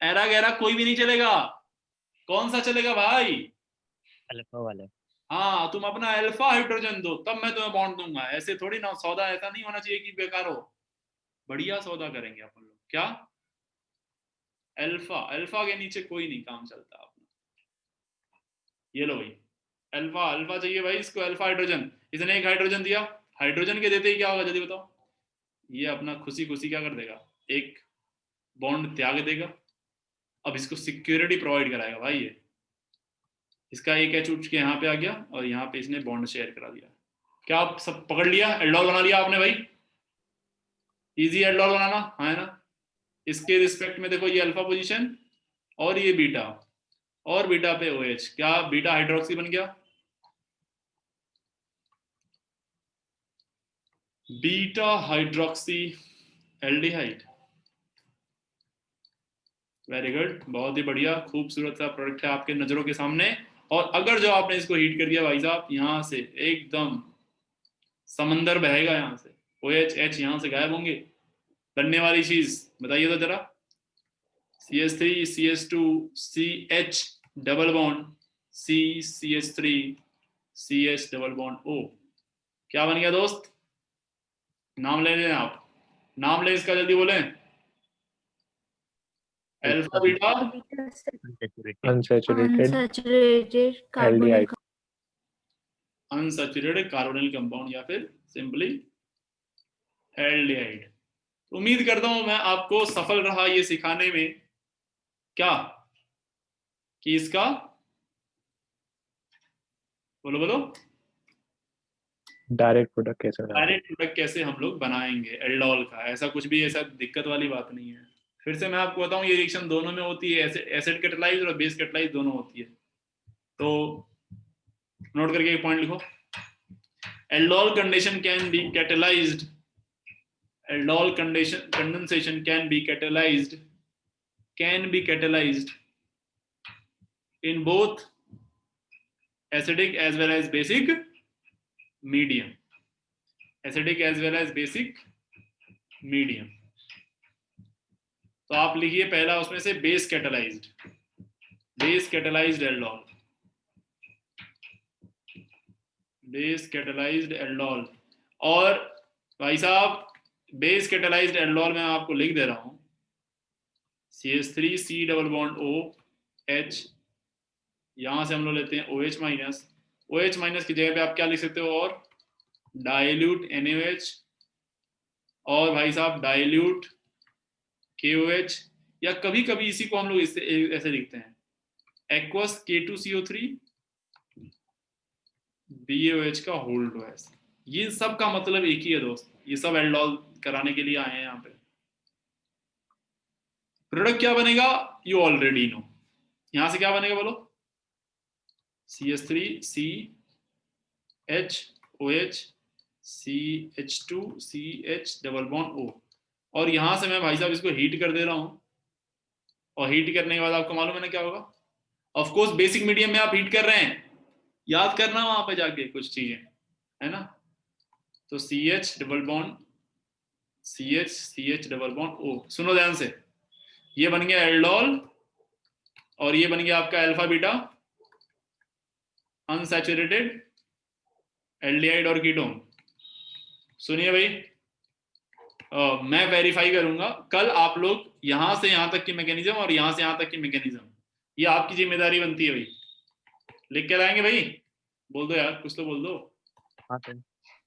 एरा गैरा कोई भी नहीं चलेगा। कौन सा चलेगा भाई? अल्फा वाला। हाँ, तुम अपना अल्फा हाइड्रोजन दो तब मैं तुम्हें बॉन्ड दूंगा। ऐसे थोड़ी ना सौदा, ऐसा नहीं होना चाहिए कि बेकार हो। बढ़िया सौदा करेंगे अपन लोग। क्या? अल्फा, अल्फा के नीचे कोई नहीं काम चलता अपना। ये लो भाई, अल्फा, अल्फा चाहिए भाई इसको, अल्फा हाइड्रोजन। इसने एक हाइड्रोजन दिया, हाइड्रोजन के देते ही क्या होगा जल्दी बताओ? ये अपना खुशी खुशी क्या कर देगा? एक बॉन्ड त्याग देगा। अब इसको सिक्योरिटी प्रोवाइड कराएगा भाई ये। इसका एक एच उठ के यहाँ पे आ गया और यहाँ पे इसने बॉन्ड शेयर करा दिया। क्या आप सब पकड़ लिया? एल्डोल बना लिया आपने भाई? इजी एल्डोल बनाना, हाँ है ना? इसके रिस्पेक्ट में देखो, ये अल्फा पोजीशन और ये बीटा, और बीटा पे OH, क्या बीटा हाइड्रोक्सी बन गया? Beta hydroxy aldehyde. Very good, बहुत ही बढ़िया, खूबसूरत सा प्रोडक्ट है आपके नजरों के सामने। और अगर जो आपने इसको हीट कर दिया भाई साहब, यहाँ से एकदम समंदर बहेगा, यहाँ से OH H यहाँ से गायब होंगे। बनने वाली चीज बताइए तो जरा। CH3 CH2 CH double bond C CH3 CH double bond O, क्या बन गया दोस्त? नाम ले लें आप, नाम ले इसका, जल्दी बोलें। Alpha beta unsaturated Unsaturated carbonyl aldehyde. Unsaturated carbonyl compound, या फिर सिंपली एल्डिहाइड। उम्मीद करता हूं मैं आपको सफल रहा ये सिखाने में, क्या कि इसका, बोलो बोलो, डायरेक्ट प्रोडक्ट कैसे बनाते हैं? डायरेक्ट प्रोडक्ट कैसे हम लोग बनाएंगे एल्डोल का। ऐसा कुछ भी ऐसा दिक्कत वाली बात नहीं है। फिर से मैं आपको बताऊं, ये रिएक्शन दोनों में होती है, एसिड कैटालाइज और बेस कैटालाइज दोनों होती है। तो नोट करके एक पॉइंट लिखो, aldol condition can be catalysed, aldol condensation can be catalyzed in both acidic as well as basic medium. तो आप लिखिए पहला उसमें से बेस कैटेलाइज्ड एल्डोल। और भाई साहब बेस कैटेलाइज्ड एल्डोल में आपको लिख दे रहा हूं CH3 C double bond OH, यहां से हम लोग लेते हैं OH माइनस की जगह पे आप क्या लिख सकते हो, और डाइल्यूट NaOH, और भाई साहब डाइल्यूट KOH, या कभी कभी इसी को हम लोग ऐसे लिखते हैं एक्वस K2CO3 BaOH का होल डोएस। ये सब का मतलब एक ही है दोस्त, ये सब एल्डोल कराने के लिए आए हैं यहाँ पे। प्रोडक्ट क्या बनेगा यू ऑलरेडी नो, यहां से क्या बनेगा बोलो, CH3 CHOH CH2 CH double bond O, और यहां से मैं भाई साहब इसको हीट कर दे रहा हूं, और हीट करने के बाद आपको मालूम है ना क्या होगा, ऑफ कोर्स बेसिक मीडियम में आप हीट कर रहे हैं, याद करना वहां पे जाके कुछ चीजें है ना। तो CH double bond CH double bond O, सुनो ध्यान से, ये बन गया एल्डोल और ये बन गया आपका अल्फा बीटा अनसैचुरेटेड एल्डिहाइड और कीटोन। सुनिए भाई, मैं वेरीफाई करूंगा कल आप लोग यहां से यहां तक की मैकेनिज्म और यहां से यहां तक की मैकेनिज्म, ये आपकी जिम्मेदारी बनती है भाई, लिख के लाएंगे भाई, बोल दो यार कुछ तो बोल दो, हाँ सर।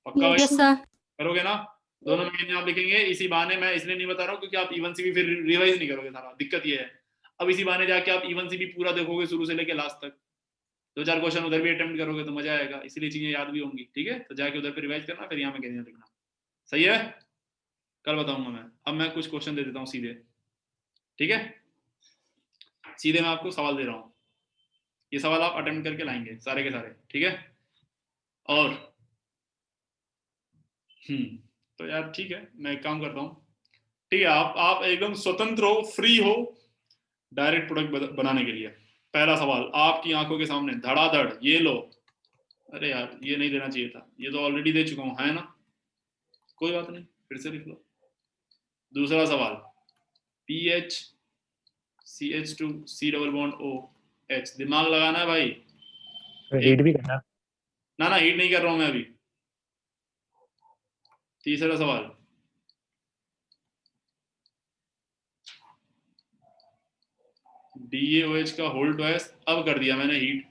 पक्का भाई यस सर। करोगे ना, दोनों मैकेनिज्म आप लिखेंगे। इसी बहाने मैं इसलिए नहीं बता रहा हूँ क्योंकि आप इवन सीबी फिर रिवाइज नहीं करोगे सारा, दिक्कत ये है। अब इसी बहाने जाके आप इवन सीबी पूरा देखोगे शुरू से लेके लास्ट तक, 2-4 क्वेश्चन उधर भी अटेम्प्ट करोगे तो मजा आएगा, इसलिए चीजें याद भी होंगी, ठीक है। तो जाके उधर पे रिवाइज करना, फिर यहाँ मैकेनिज्म लिखना, सही है, कल बताऊंगा मैं। अब मैं कुछ क्वेश्चन दे देता हूँ सीधे, ठीक है, सीधे मैं आपको सवाल दे रहा हूँ, ये सवाल आप अटेम्प्ट करके लाएंगे सारे के सारे, ठीक है। और तो यार ठीक है, मैं एक काम करता हूँ, ठीक है, आप एकदम स्वतंत्र हो, फ्री हो डायरेक्ट प्रोडक्ट बनाने के लिए। पहला सवाल आपकी आंखों के सामने धड़ाधड़, ये लो, अरे यार ये नहीं देना चाहिए था, ये तो ऑलरेडी दे चुका हूं, है ना, कोई बात नहीं, फिर से लिख लो। दूसरा सवाल PH CH2 C double bond OH, दिमाग लगाना है भाई, हीट भी करना। ना हीट नहीं कर रहा हूं मैं अभी। तीसरा सवाल DaOH का होल ट्वाइस, अब कर दिया मैंने हीट।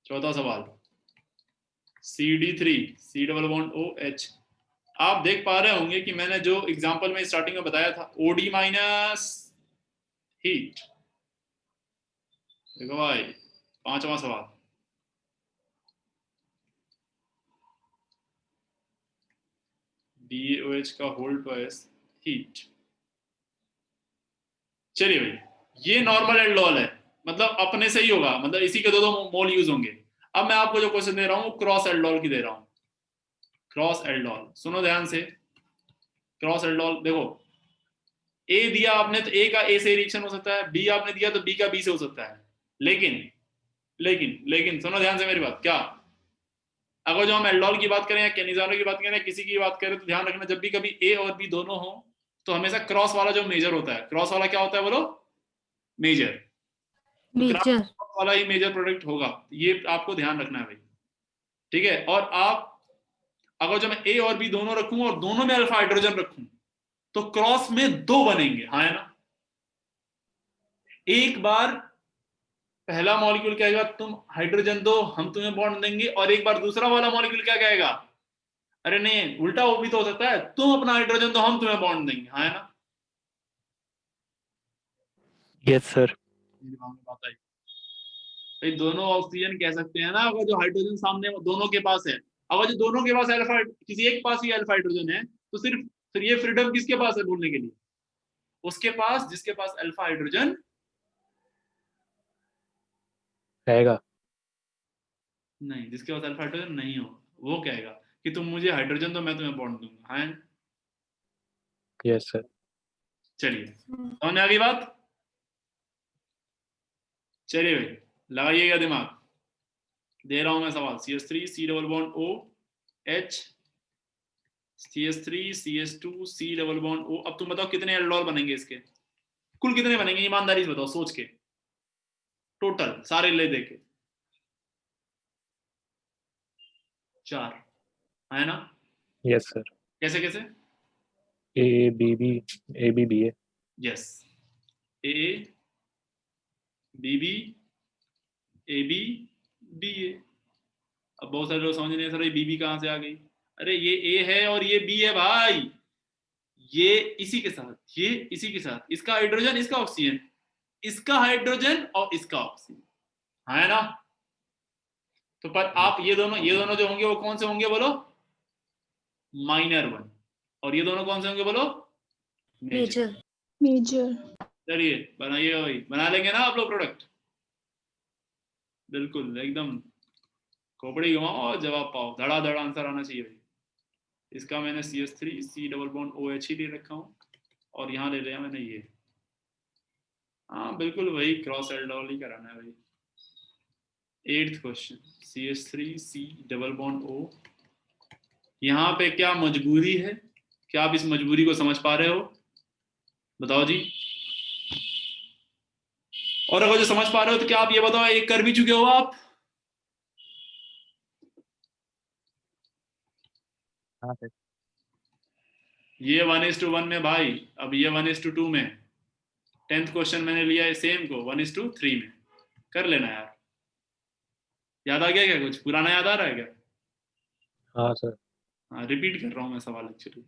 चौथा सवाल CD3 C double bond OH, आप देख पा रहे होंगे कि मैंने जो एग्जांपल में स्टार्टिंग में बताया था OD माइनस हीट, देखो भाई। पांचवा सवाल DaOH का होल ट्वाइस हीट। चलिए भाई, ये नॉर्मल एल्डोल है, मतलब अपने से ही होगा, मतलब इसी के दो मोल यूज होंगे। अब मैं आपको जो क्वेश्चन दे रहा हूँ क्रॉस एल्डोल की दे रहा हूँ, क्रॉस एल्डोल, सुनो ध्यान से। क्रॉस एल्डोल देखो, A दिया आपने तो A का A से रिएक्शन हो सकता है, B आपने दिया तो B का B से हो सकता है, लेकिन लेकिन लेकिन सुनो ध्यान से मेरी बात, क्या अगर जो हम एल्डोल की बात करें या केनिज़ानो की बात करें, किसी की बात करें, तो ध्यान रखना जब भी कभी A और B दोनों हो तो हमेशा क्रॉस वाला जो मेजर होता है, क्रॉस वाला क्या होता है बोलो, मेजर, मेजर वाला ही मेजर प्रोडक्ट होगा, ये आपको ध्यान रखना है भाई, ठीक है। और आप अगर जो मैं A और B दोनों रखूं और दोनों में अल्फा हाइड्रोजन रखूं तो क्रॉस में 2 बनेंगे, हाँ है ना। एक बार पहला मॉलिक्यूल क्या कहेगा, तुम हाइड्रोजन दो हम तुम्हें बॉन्ड देंगे, और एक बार दूसरा वाला मॉलिक्यूल क्या कहेगा, अरे नहीं उल्टा वो भी तो हो सकता है, तुम अपना हाइड्रोजन दो हम तुम्हें बॉन्ड देंगे, हाँ है ना। Yes sir. बात आई भाई, दोनों ऑक्सीजन कह सकते हैं ना अगर जो हाइड्रोजन सामने दोनों के पास है। अगर जो दोनों के पास अल्फा, किसी एक पास ही अल्फा हाइड्रोजन है तो सिर्फ फिर ये फ्रीडम किसके पास है बोलने के लिए, उसके पास जिसके पास अल्फा हाइड्रोजन रहेगा। नहीं, जिसके पास अल्फा हाइड्रोजन नहीं हो वो कहेगा कि तुम मुझे हाइड्रोजन दो मैं तुम्हें बॉन्ड दूंगा, हाँ। Yes sir. चलिए समझ में आ गई बात? चलिए भाई लगाइएगा दिमाग, दे रहा हूं मैं सवाल। CH3 C double bond O H, CH3 CH2 C double bond O। अब तुम बताओ कितने एल्डोल बनेंगे इसके, कुल कितने बनेंगे ईमानदारी से बताओ, सोच के, टोटल सारे ले दे के। 4 है ना? Yes sir. कैसे कैसे? ABB yes, AA BB AB BA। अब बहुत सारे लोग समझ नहीं सर ये BB कहां से आ गई? अरे ये A है और ये B है भाई, ये इसी के साथ, ये इसी के साथ, इसका हाइड्रोजन इसका ऑक्सीजन, इसका हाइड्रोजन और इसका ऑक्सीजन, है ना? तो पर आप ये दोनों जो होंगे वो कौन से होंगे बोलो? Minor one. और ये दोनों कौन से होंगे बोलो? मेजर। मेजर। चलिए बनाइए भाई, बना लेंगे ना आप लोग प्रोडक्ट? बिल्कुल एकदम खोपड़ी घुमाओ और जवाब पाओ, धड़ा आंसर आना चाहिए भाई। इसका मैंने CH3 C double bond OH ही ले रखा हूँ और यहाँ ले लिया मैंने ये। हाँ बिल्कुल वही क्रॉस एल्डोल ही कराना है भाई। 8th question CH3 C double bond O। यहाँ पे क्या मजबूरी है? क्या आप इस मजबूरी को समझ पा रहे हो? बताओ जी। और अगर जो समझ पा रहे हो तो क्या आप ये बताओ एक कर भी चुके हो आप? हाँ सर। ये 1:1 में भाई, अब ये 1:2 में। 10th क्वेश्चन मैंने लिया है सेम को 1:3 में। कर लेना यार। याद आ गया क्या? कुछ पुराना याद आ रहा है क्या? हाँ सर। हाँ रिपीट कर रहा हूँ मैं सवाल, एक्चुअली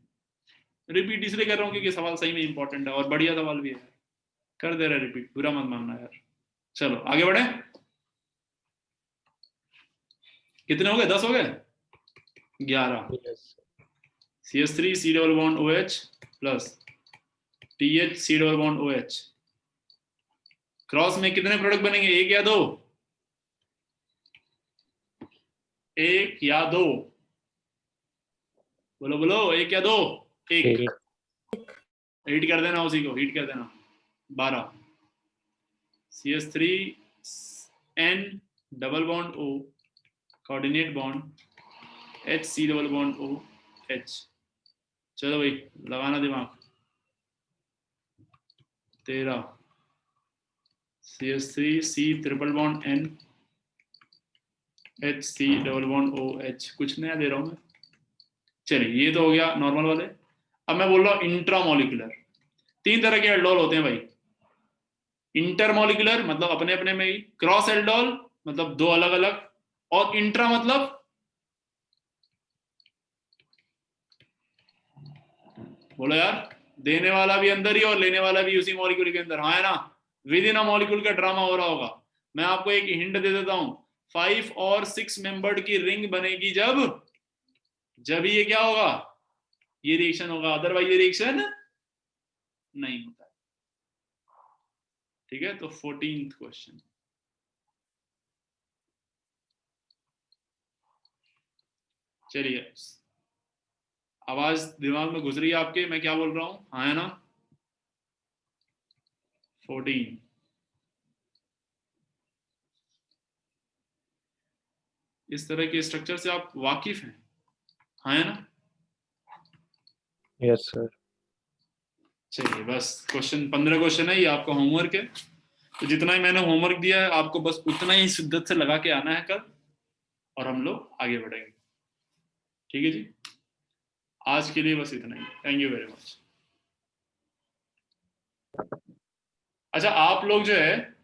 रिपीट इसलिए कर रहा हूँ क्योंकि सवाल सही में इंपॉर्टेंट है और बढ़िया सवाल भी है। कर दे रहा रिपीट, बुरा मत मानना यार। चलो आगे बढ़े। कितने हो गए? 10 हो गए? 11। Yes. CH3 C double bond OH plus TH C double bond OH। Cross में कितने प्रोडक्ट बनेंगे? एक या दो? एक या दो? बोलो बोलो, एक या दो? एक। हीट कर देना उसी को, हीट कर देना। 12 CH3 N double bond O coordinate bond H C double bond O H। चलो भाई लगाना दिमाग। 13 CH3 C triple bond N H C double bond O H। कुछ नया दे रहा हूं मैं। चलिए ये तो हो गया नॉर्मल वाले। अब मैं बोल रहा हूँ इंट्रामोलिकुलर। 3 तरह के एल्डोल होते हैं भाई। इंटरमोलिकुलर मतलब अपने अपने में ही, क्रॉस एल्डोल मतलब दो अलग अलग, और इंट्रा मतलब बोलो यार, देने वाला भी अंदर ही और लेने वाला भी उसी मॉलिक्यूल के अंदर। हाँ है ना? विद इन अ मॉलिक्यूल का ड्रामा हो रहा होगा। मैं आपको एक हिंट दे देता हूं, 5 और 6 मेंबर्ड की रिंग बनेगी जब ये क्या होगा? ये रिएक्शन होगा, अदरवाइज ये रिएक्शन नहीं होता। ठीक है, तो 14th क्वेश्चन। चलिए आवाज दिमाग में घुस रही है आपके, मैं क्या बोल रहा हूं? हाँ है ना? 14 इस तरह के स्ट्रक्चर से आप वाकिफ हैं? हाँ है ना? Yes sir. चलिए बस क्वेश्चन 15 क्वेश्चन है, ये आपका होमवर्क है। तो जितना ही मैंने होमवर्क दिया है आपको बस उतना ही शिद्दत से लगा के आना है कल, और हम लोग आगे बढ़ेंगे। ठीक है जी, आज के लिए बस इतना ही। Thank you very much. अच्छा आप लोग जो है